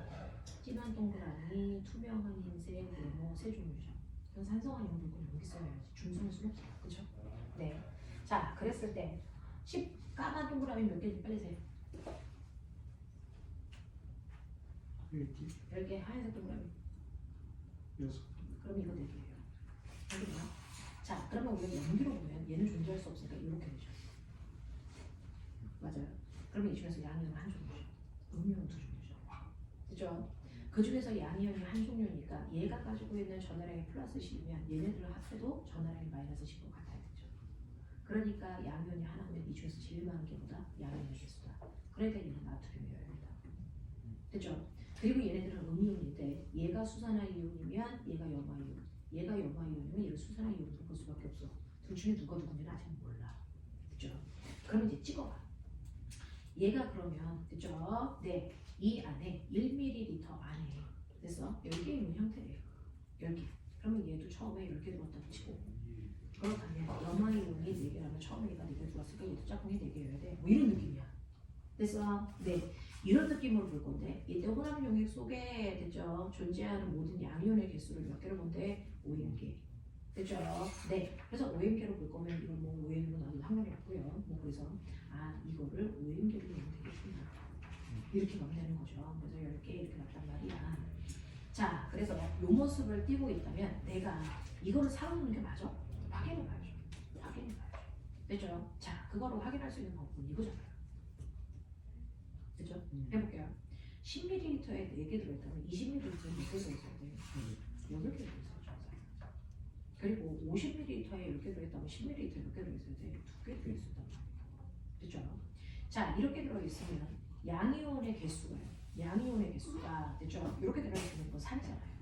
Speaker 1: 진한 동그라미, 투명한 흰색, 네모 세 종류죠. 그럼 산성한 이온 물건 여기 써야지. 중성일 수는 없어요. 그렇죠? 네. 자, 그랬을 때 10 까만 동그라미 몇 개인지 빨리 세요. 10개 하얀색 동그라미.
Speaker 3: 6.
Speaker 1: 그럼 이거 4개예요. 알겠나요? 자, 그러면 우리가 염기로 보면 얘는 존재할 수 없으니까 이렇게 되죠. 맞아요. 그러면 이 중에서 양이온은 한 종류죠. 음이온은 2종류죠. 그죠? 그 중에서 양이온이 한 종류니까 얘가 가지고 있는 전하량이 플러스 10이면 얘네들 합해도 전하량이 마이너스 10과 같아야 되죠. 그러니까 양이온이 하나면 이 중에서 제일 많은 게 뭐다? 양이온의 개수다. 그러니까 얘는 나트륨이어야 된다. 됐죠? 그리고 얘네들은 음이온인데 얘가 수산화 이온이면 얘가 염화 이온, 얘가 염화 이온이면 얘를 수산화 이온으로 볼 수밖에 없어. 둘 중에 누가 누군지는 아직 몰라. 됐죠? 그러면 이제 찍어봐. 얘가 그러면 됐죠? 네, 이 안에 1ml 안에 됐어? 10개 있는 형태래요. 10개. 그러면 얘도 처음에 10개 들어왔다고 치고 그렇다면 염화 이온이 4개라면 처음에 얘가 4개 들어왔으니까 얘도 짝꿍이 4개여야 돼. 뭐 이런 느낌이야. 됐어? 네. 이런 느낌으로 볼 건데 이때 혼합용액 속에 됐죠? 존재하는 모든 양이온의 개수를 몇 개를 본대? 5m개. 됐죠? 네. 그래서 5m개로 볼 거면 이걸 뭐 5m으로 나도 상관이 없고요. 뭐 그래서 아 이거를 5m개로 보면 되겠구나. 이렇게 가면 되는 거죠. 그래서 10개 이렇게 났단 말이야. 자, 그래서 요 모습을 띄고 있다면 내가 이거를 사놓는 게 맞아? 확인해 봐야죠. 확인해 봐야죠. 됐죠? 자, 그거를 확인할 수 있는 방법은 이거잖아요. 그죠? 해볼게요. 10ml에 4개 들어있다면 20ml에 몇 개 들어있어야 돼? 8개 들어있어야죠. 그리고 50ml에 10개 들어있다면 10ml에 몇 개 들어있어야 돼? 2개 들어있었단 말이에요. 됐죠? 자, 이렇게 들어있으면 양이온의 개수가요. 양이온의 개수가 됐죠? 이렇게 들어있으면 이건 산이잖아요.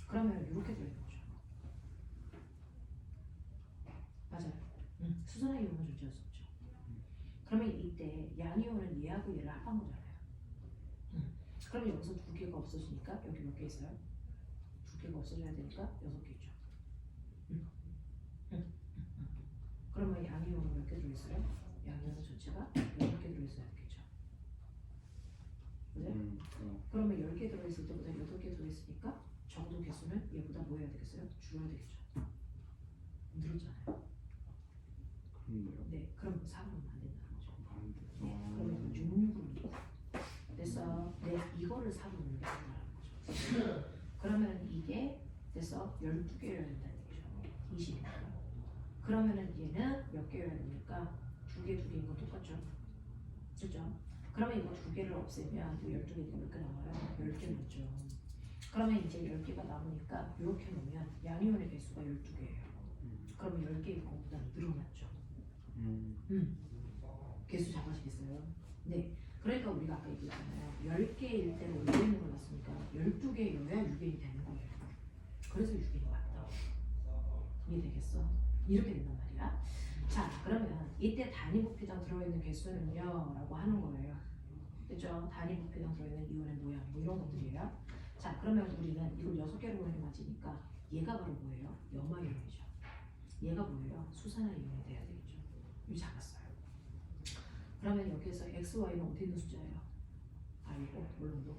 Speaker 1: 그러면 이렇게 들어있는 거죠. 맞아요. 수산화 이온은 존재할 수 없죠. 그러면 이때 양이온은 얘하고 얘를 합한 거잖아요. 그러면 여기서 2개가 없어지니까 여기 몇 개 있어요? 2개가 없어져야 되니까 6개 있죠. 그러면 양이온은 몇 개 들어있어요? 양이온은 전체가 8개 들어있어야 되겠죠. 그죠? 그러면 10개 들어있을 때보다 8개 들어있으니까 적어도 개수는 얘보다 뭐 해야 되겠어요? 줄여야 되겠죠. 늘었잖아요.
Speaker 3: 그런데요.
Speaker 1: 네, 그럼 4는 안 된다는 거죠.
Speaker 3: 반대.
Speaker 1: 네, 그러면 66으로 됐어. 네, 이거를 4로 넣는 게 된다는 거죠. 그러면 이게 됐어. 12개여야 된다는 얘기죠. 20이니까. 그러면은 얘는 몇 개여야 됩니까? 2개, 2개인 건 똑같죠. 그죠? 그러면 이거 2개를 없애면 12개니까 몇 개 나와요? 10개 남죠. 그러면 이제 10개가 남으니까 이렇게 놓으면 양이온의 개수가 12개예요. 그러면 10개인 것보다 늘어났죠. 개수 작아지겠어요? 네. 그러니까 우리가 아까 얘기했잖아요. 10개일 때는 5개인으로 났으니까 12개여야 6개인이 되는 거예요. 그래서 6개인 맞다. 이해되겠어? 이렇게 된단 말이야. 자, 그러면 이때 단위 부피당 들어있는 개수는요? 라고 하는 거예요. 그죠? 단위 부피당 들어있는 이온의 모양 뭐 이런 것들이에요. 자, 그러면 우리는 이걸 6개로 보는 게 맞으니까 얘가 바로 뭐예요? 염화 이온이죠. 얘가 뭐예요? 수산화 이온이 돼야 되겠죠. 이 작았어요. 그러면 여기에서 x, y는 어디 있는 숫자예요? 아니고 물론도.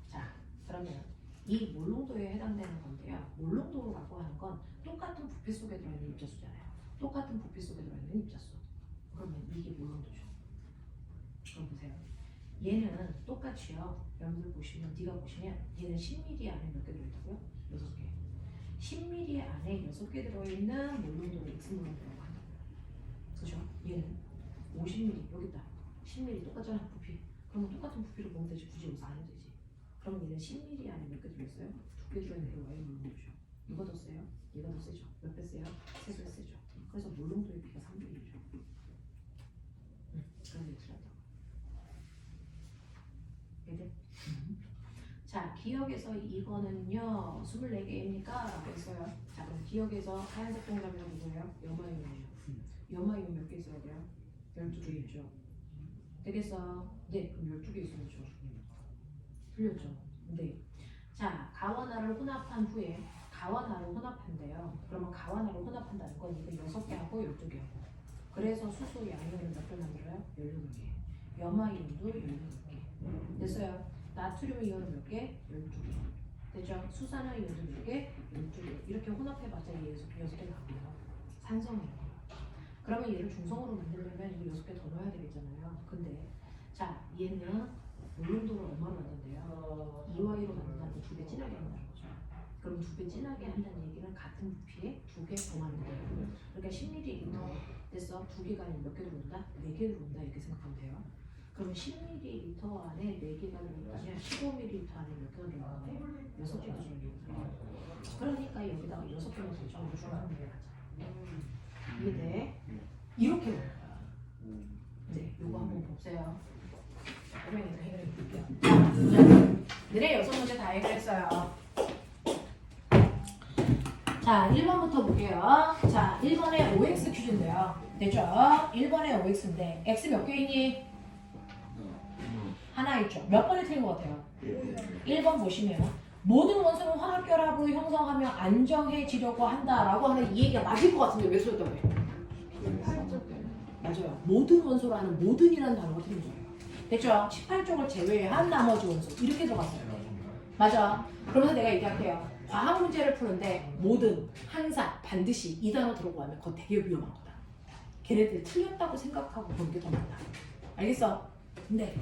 Speaker 1: 자, 그러면 이 몰롱도에 해당되는 건데요. 몰롱도라고 하는 건 똑같은 부피 속에 들어있는 입자수잖아요. 똑같은 부피 속에 들어있는 입자수. 그러면 이게 몰롱도죠. 그럼 보세요. 얘는 똑같이요. 여러분들 보시면 네가 보시면 얘는 10ml 안에 몇 개 들어있다고요? 6개. 10ml 안에 6개 들어있는 몰롱도를 X 몰롱도라고 한다고요. 그죠? 얘는 50ml 여기 있다. 10ml 똑같잖아 부피. 그러면 똑같은 부피로 보면 되지. 굳이 여기서 안 해도 되지. 그럼 얘는 10ml 안에 몇 개 들어있어요? 2개 들어있는 게 Y 몰롱도죠. 이거 더 세요? 얘가 더 세죠? 몇 배 세요? 3배 세죠. 그래서 몰롱도의 비가 3배이죠. 그래서 이거 틀렸다. 얘들? 자, 기억에서 이거는요 24개입니까? 라고 했어요. 자, 그럼 기억에서 하얀색 동그라미가 누구예요? 염화이온이에요. 염화이온 몇 개 있어야 돼요? 12개 있죠. 되겠어? 네, 그럼 12개 있어야죠. 틀렸죠? 네. 자, 가와나를 혼합한 후에 가와나를 혼합한대요. 그러면 가와나를 혼합한다는 건 이거 6개하고 12개하고. 그래서 수소 양이온을 몇 개 만들어요? 18개. 염화이온도 18개. 됐어요? 나트륨 이온은 몇 개? 12개. 됐죠? 수산화 이온도 몇 개? 12개. 이렇게 혼합해봤자 얘 6개 나오고요. 산성이에요. 그러면 얘를 중성으로 만들려면 이거 6개 더 넣어야 되겠잖아요. 근데 자, 얘는 몰롱도를 얼마로 만든대요? 2Y로 만든다는 거 2배 진하게 한다는 거죠. 그럼 2배 진하게 한다는 얘기는 같은 부피에 2개 더 만든대요. 그러니까 10ml 됐어? 2개가 아니면 몇 개 들어온다? 4개 들어온다 이렇게 생각하면 돼요. 그럼 10ml 안에 4개가 들어있다면 15ml 안에 몇 개가 들어있나요? 6개가 들어있나요? 그러니까 여기다가 6개만 더 좀 중성분해 가자. 이해돼? 이렇게 먹는 거야. 네, 요거 한번 보세요. 설명해서 해결해 볼게요. 너네 6문제 다 해결했어요. 자, 1번부터 볼게요. 자, 1번에 OX 퀴즈인데요. 됐죠? 1번에 OX인데 X 몇 개 있니? 하나 있죠. 몇 번에 틀린 것 같아요? 1번 보시면 모든 원소는 화학결합으로 형성하며 안정해지려고 한다라고 하는 이 얘기가 맞을 것 같은데 왜 틀렸다고 해요? 맞아요. 모든 원소라는 모든이라는 단어가 틀린 거예요. 됐죠? 18쪽을 제외한 나머지 원소 이렇게 들어갔어요. 맞아. 그러면서 내가 얘기할게요. 과학 문제를 푸는데 모든, 항상, 반드시 이 단어 들어오고 하면 그거 되게 위험한 거다. 걔네들 틀렸다고 생각하고 그런 게 더 많다. 알겠어? 네.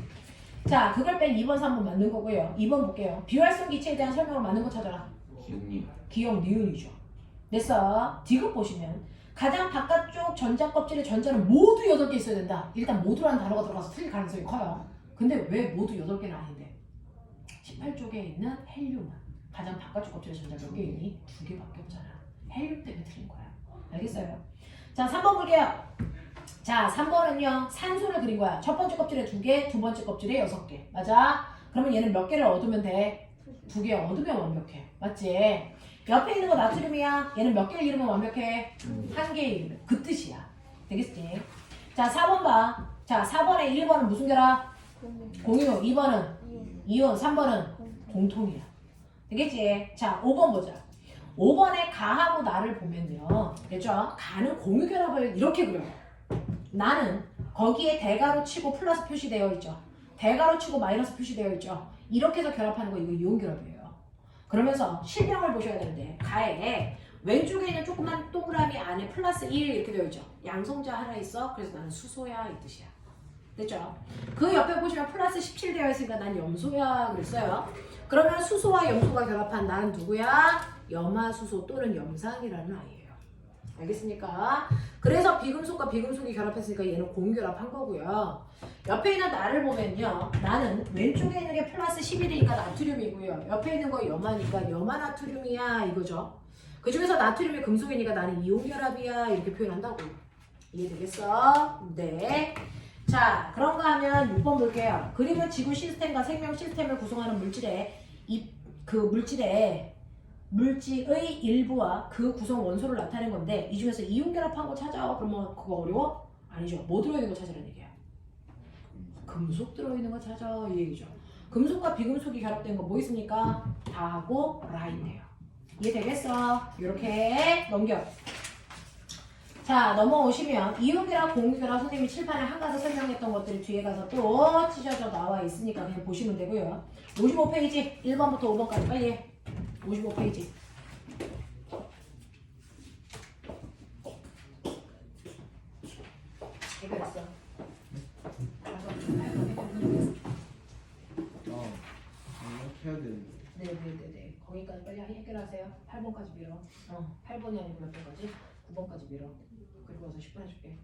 Speaker 1: 자, 그걸 뺀 2번, 3번 맞는 거고요. 2번 볼게요. 비활성 기체에 대한 설명을 맞는 거 찾아라.
Speaker 2: 기억님.
Speaker 1: 기억 니은이죠. 됐어. 디귿 보시면 가장 바깥쪽 전자 껍질의 전자는 모두 8개 있어야 된다. 일단 모두라는 단어가 들어가서 틀릴 가능성이 커요. 근데 왜 모두 8개는 아닌데? 18쪽에 있는 헬륨은 가장 바깥쪽 껍질의 전자 몇 개 있니? 2개밖에 없잖아. 헬륨 때문에 틀린 거야. 알겠어요? 자, 3번 볼게요. 자, 3번은요. 산소를 그린 거야. 첫 번째 껍질에 2개, 두 번째 kop질에 6개. 맞아? 그러면 얘는 몇 개를 얻으면 돼? 2개 얻으면 완벽해. 맞지? 옆에 있는 거 나트륨이야. 얘는 몇 개를 잃으면 완벽해? 1개 잃으면. 그 뜻이야. 되겠지? 자, 4번 봐. 자, 4번에 1번은 무슨 결합? 공유. 2번은 이온. 3번은 공통이야. 되겠지? 자, 5번 보자. 5번에 가하고 나를 보면요. 됐죠? 가는 공유 결합을 이렇게 그려요. 나는 거기에 대가로 치고 플러스 표시되어 있죠. 대가로 치고 마이너스 표시되어 있죠. 이렇게 해서 결합하는 거 이거 이온 결합이에요. 그러면서 실명을 보셔야 되는데 가에 왼쪽에 있는 조그만 동그라미 안에 플러스 1 이렇게 되어 있죠. 양성자 하나 있어. 그래서 나는 수소야 이 뜻이야. 됐죠? 그 옆에 보시면 플러스 17 되어 있으니까 난 염소야 그랬어요. 그러면 수소와 염소가 결합한 나는 누구야? 염화수소 또는 염산이라는 아이예요. 알겠습니까? 그래서 비금속과 비금속이 결합했으니까 얘는 공결합한 거고요. 옆에 있는 나를 보면요. 나는 왼쪽에 있는 게 플러스 11이니까 나트륨이고요. 옆에 있는 거 염화니까 염화나트륨이야 이거죠. 그 중에서 나트륨이 금속이니까 나는 이온결합이야 이렇게 표현한다고. 이해되겠어? 네. 자, 그런가 하면 6번 볼게요. 그림은 지구 시스템과 생명 시스템을 구성하는 물질의 물질의 일부와 그 구성 원소를 나타낸 건데 이 중에서 이온 결합한 거 찾아. 그러면 그거 어려워? 아니죠. 뭐 들어있는 거 찾으라는 얘기야. 금속 들어있는 거 찾아 이 얘기죠. 금속과 비금속이 결합된 거 뭐 있습니까? 다하고 라 있네요. 이해되겠어? 이렇게 넘겨. 자, 넘어오시면 이온결합, 공유결합 선생님이 칠판에 한 가지 설명했던 것들이 뒤에 가서 또 찢어져 나와 있으니까 그냥 보시면 되고요. 55페이지 1번부터 5번까지 빨리 해. 55페이지. 해결했어.
Speaker 3: 이렇게 해야 되는데.
Speaker 1: 네네네네. 거기까지 빨리 해결하세요. 8번까지 밀어. 8번이 아니고 몇 번까지? 9번까지 밀어. 그리고 와서 10분 해줄게.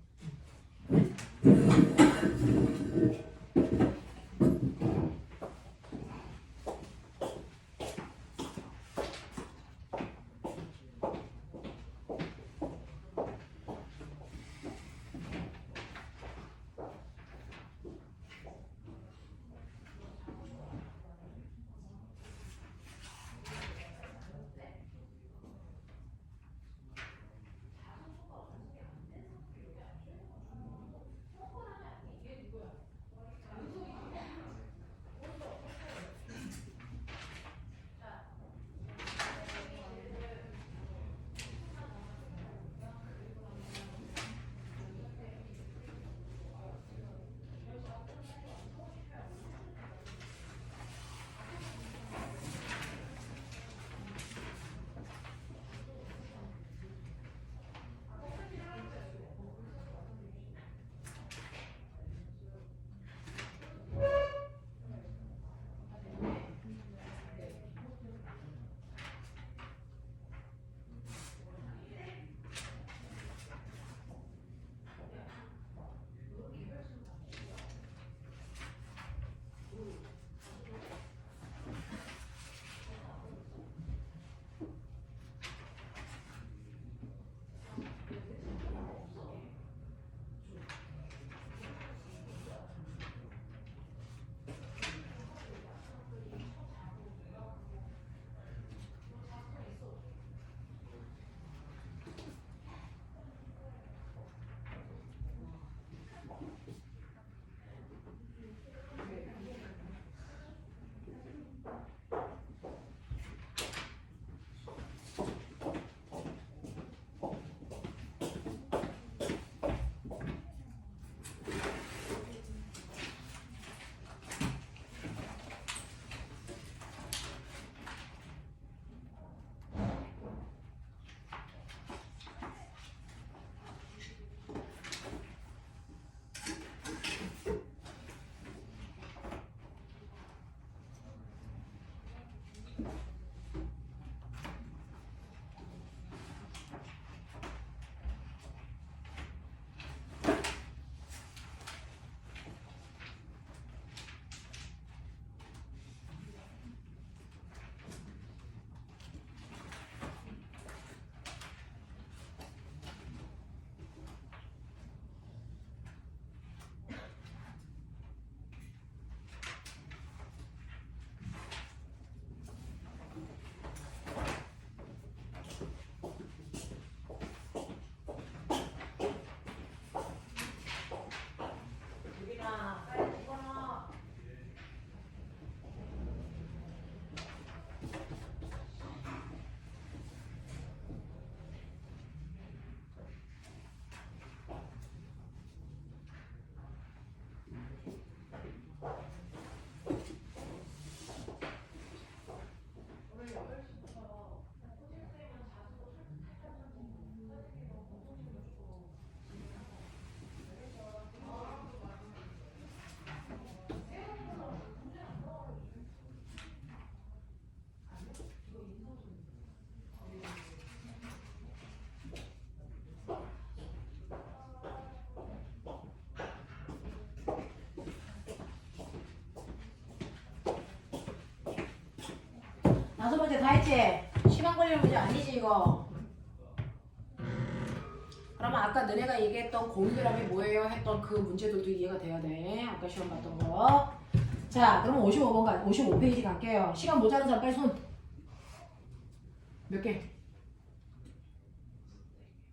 Speaker 1: 다섯 번째 다 했지? 시간 걸리는 문제 아니지 이거? 그러면 아까 너네가 얘기했던 공유결합이 뭐예요? 했던 그 문제들도 이해가 돼야 돼. 아까 시험 봤던 거. 자, 그러면 55번 55페이지 갈게요. 시간 모자란 사람 빨리 손. 몇 개?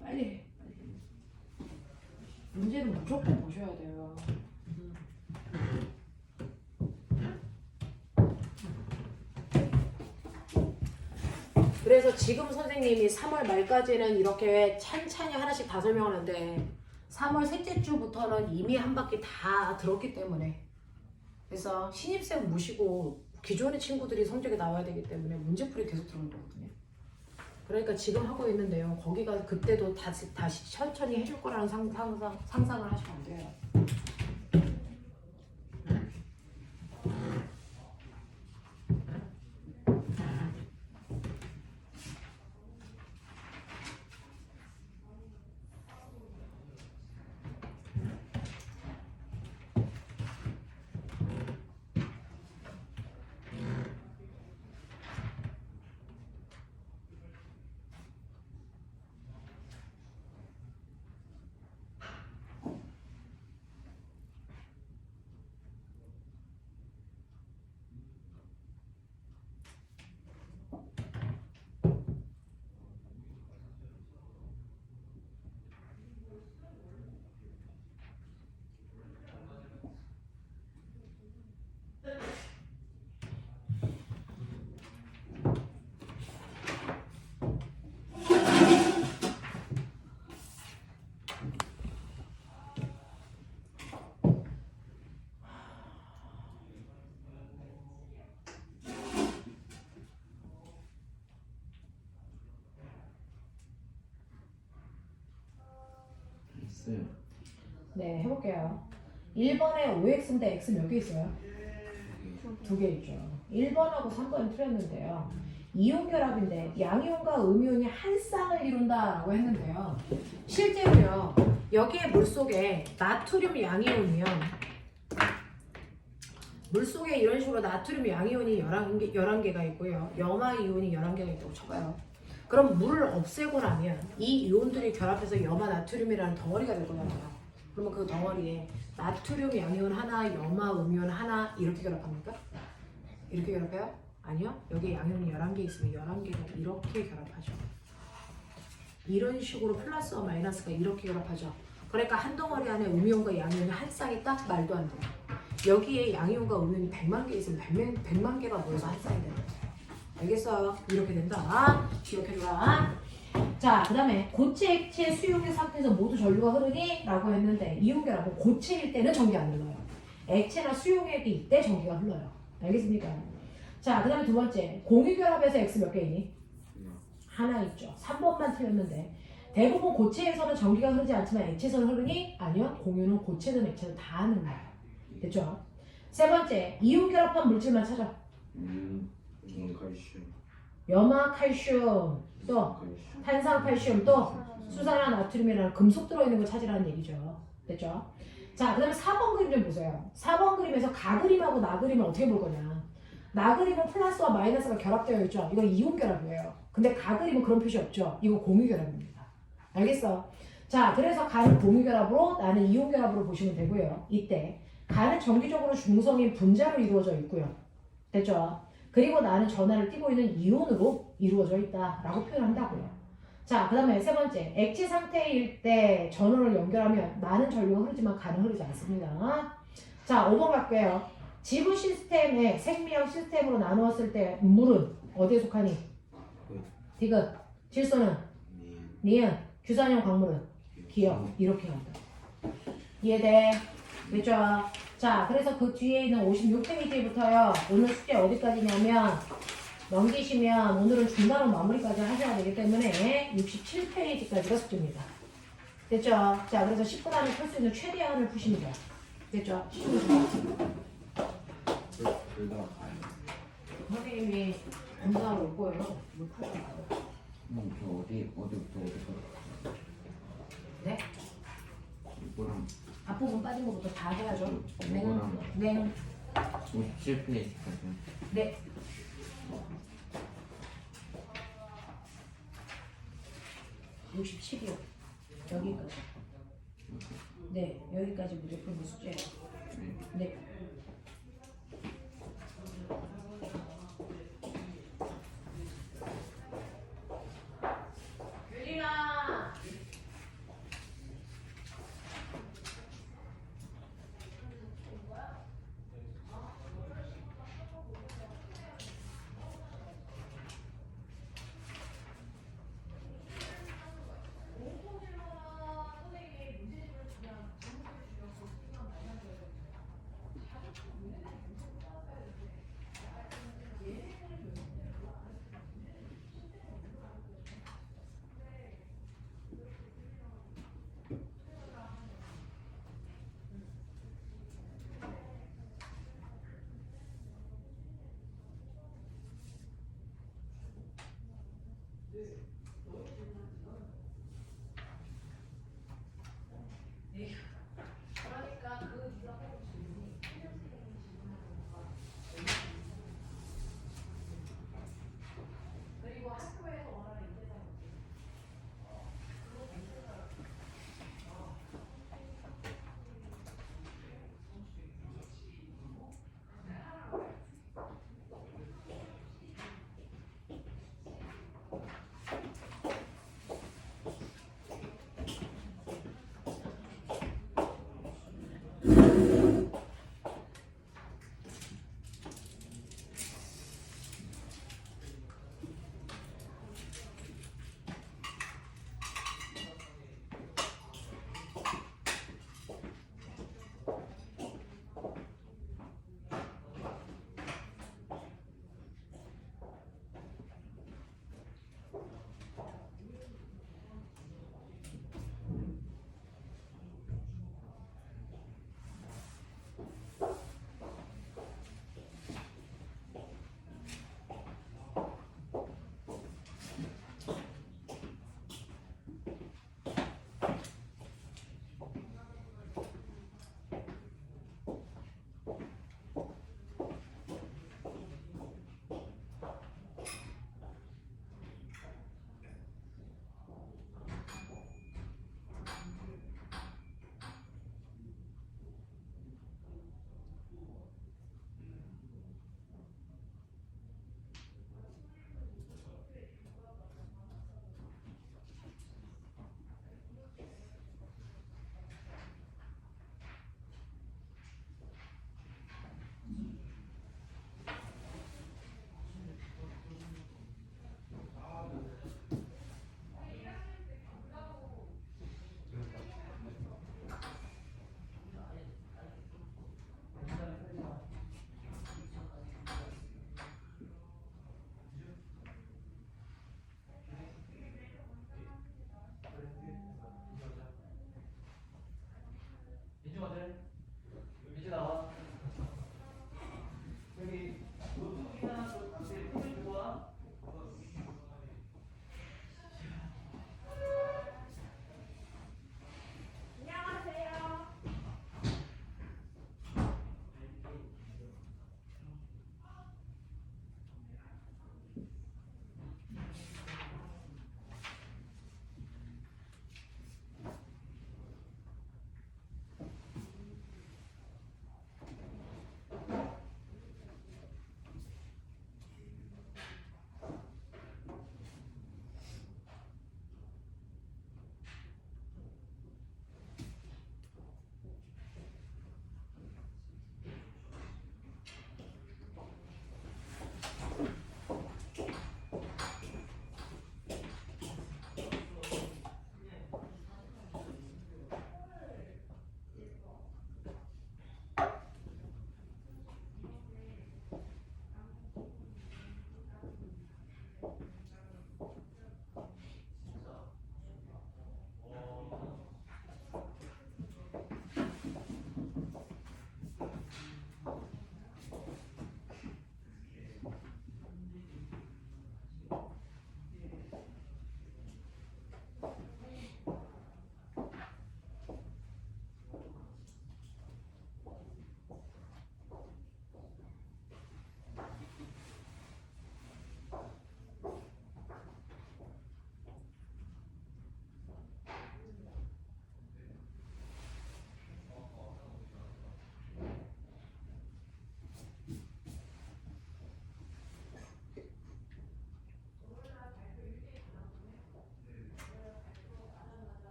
Speaker 1: 빨리 해. 문제는 무조건 보셔야 돼요. 그래서 지금 선생님이 3월 말까지는 이렇게 찬찬히 하나씩 다 설명하는데 3월 셋째 주부터는 이미 한 바퀴 다 들었기 때문에 그래서 신입생 모시고 기존의 친구들이 성적이 나와야 되기 때문에 문제풀이 계속 들어올 거거든요. 그러니까 지금 하고 있는 내용 거기가 그때도 다시 천천히 해줄 거라는 상상을 하시면 안 돼요.
Speaker 2: 있어요.
Speaker 1: 네, 해볼게요. 1번에 5x인데 x 몇 개 있어요? 2개 있죠. 1번하고 3번은 틀렸는데요. 이온 결합인데 양이온과 음이온이 한 쌍을 이룬다라고 했는데요. 실제로요. 여기에 물속에 나트륨 양이온이요. 물속에 이런 식으로 나트륨 양이온이 11개가 있고요. 염화 이온이 11개가 있다고 쳐봐요. 그럼 물을 없애고 나면 이 이온들이 결합해서 염화 나트륨이라는 덩어리가 될 거잖아요. 그러면 그 덩어리에 나트륨 양이온 하나, 염화 음이온 하나 이렇게 결합합니까? 이렇게 결합해요? 아니요. 여기 양이온이 11개 있으면 11개가 이렇게 결합하죠. 이런 식으로 플러스와 마이너스가 이렇게 결합하죠. 그러니까 한 덩어리 안에 음이온과 양이온이 한 쌍이 딱 말도 안 돼요. 여기에 양이온과 음이온이 100만 개 있으면 100만 개가 모여서 한 쌍이 되는 거예요. 알겠어요? 이렇게 된다. 기억해줘라. 자, 그 다음에 고체, 액체, 수용의 상태에서 모두 전류가 흐르니? 라고 했는데 이온결합은 고체일 때는 전기 안 흘러요. 액체나 수용액일 때 전기가 흘러요. 알겠습니까? 자, 그 다음에 두 번째. 공유결합에서 X 몇 개이니? 하나 있죠. 3번만 틀렸는데 대부분 고체에서는 전기가 흐르지 않지만 액체에서는 흐르니? 아니요. 공유는 고체든 액체든 다 하는 거예요. 됐죠? 세 번째. 이온결합한 물질만 찾아.
Speaker 3: 칼슘.
Speaker 1: 염화 칼슘, 또 탄산 칼슘, 또 수산화 나트륨이라는 금속 들어있는 거 찾으라는 얘기죠. 됐죠? 자, 그 다음에 4번 그림 좀 보세요. 4번 그림에서 가그림하고 나그림을 어떻게 볼 거냐. 나그림은 플러스와 마이너스가 결합되어 있죠. 이건 이온 결합이에요. 근데 가그림은 그런 표시 없죠. 이거 공유 결합입니다. 알겠어? 자, 그래서 가는 공유 결합으로 나는 이온 결합으로 보시면 되고요. 이때 가는 정기적으로 중성인 분자로 이루어져 있고요. 됐죠? 그리고 나는 전하를 띠고 있는 이온으로 이루어져 있다라고 표현한다고요. 자, 그 다음에 세 번째. 액체 상태일 때 전원을 연결하면 나는 전류가 흐르지만 가는 흐르지 않습니다. 자, 5번 갈게요. 지구 시스템의 생명 시스템으로 나누었을 때 물은 어디에 속하니? 디귿. 질소는? 니은. 규산형 광물은? 기억. 이렇게 간다. 이해돼? 됐죠? 자, 그래서 그 뒤에 있는 56페이지부터요. 오늘 숙제 어디까지냐면 넘기시면 오늘은 중간원 마무리까지 하셔야 되기 때문에 67페이지까지가 숙제입니다. 됐죠? 자, 그래서 10분 안에 풀 수 있는 최대한을 푸시면 돼요. 됐죠? 10분
Speaker 3: 둘다 가요.
Speaker 1: 선생님이 검사하러 올 거예요. 못 풀어요.
Speaker 2: 저 어디부터
Speaker 1: 네?
Speaker 2: 이거랑
Speaker 1: 앞부분 빠진 것부터 다 해야죠.
Speaker 2: 이거랑
Speaker 1: 네.
Speaker 2: 57페이지까지.
Speaker 1: 네. (60, 12요) 여기까지. 네, 여기까지 무조건 숙제예요. 네. 그러니까 그 네가 하는 질문이 선생님이 질문하는 거가 그리고 학교에서 원하는 인재상이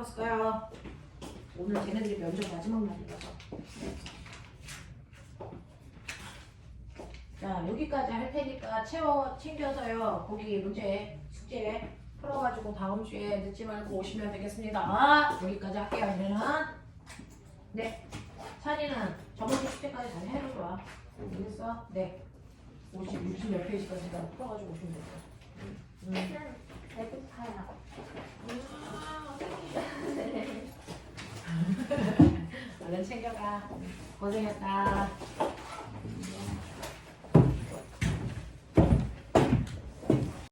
Speaker 1: 풀었을까요? 오늘 쟤네들이 면접 마지막 날이라서. 자, 여기까지 할 테니까 챙겨서요. 거기 문제, 숙제 풀어가지고 다음 주에 늦지 말고 오시면 되겠습니다. 여기까지 할게요, 이제는. 네. 찬이는 저번 주 숙제까지 잘 해놓은 거야. 알겠어? 네. 60몇 페이지까지 다 풀어가지고 오시면 돼요.
Speaker 4: 배고파요.
Speaker 1: 얼른 챙겨가. 고생했다.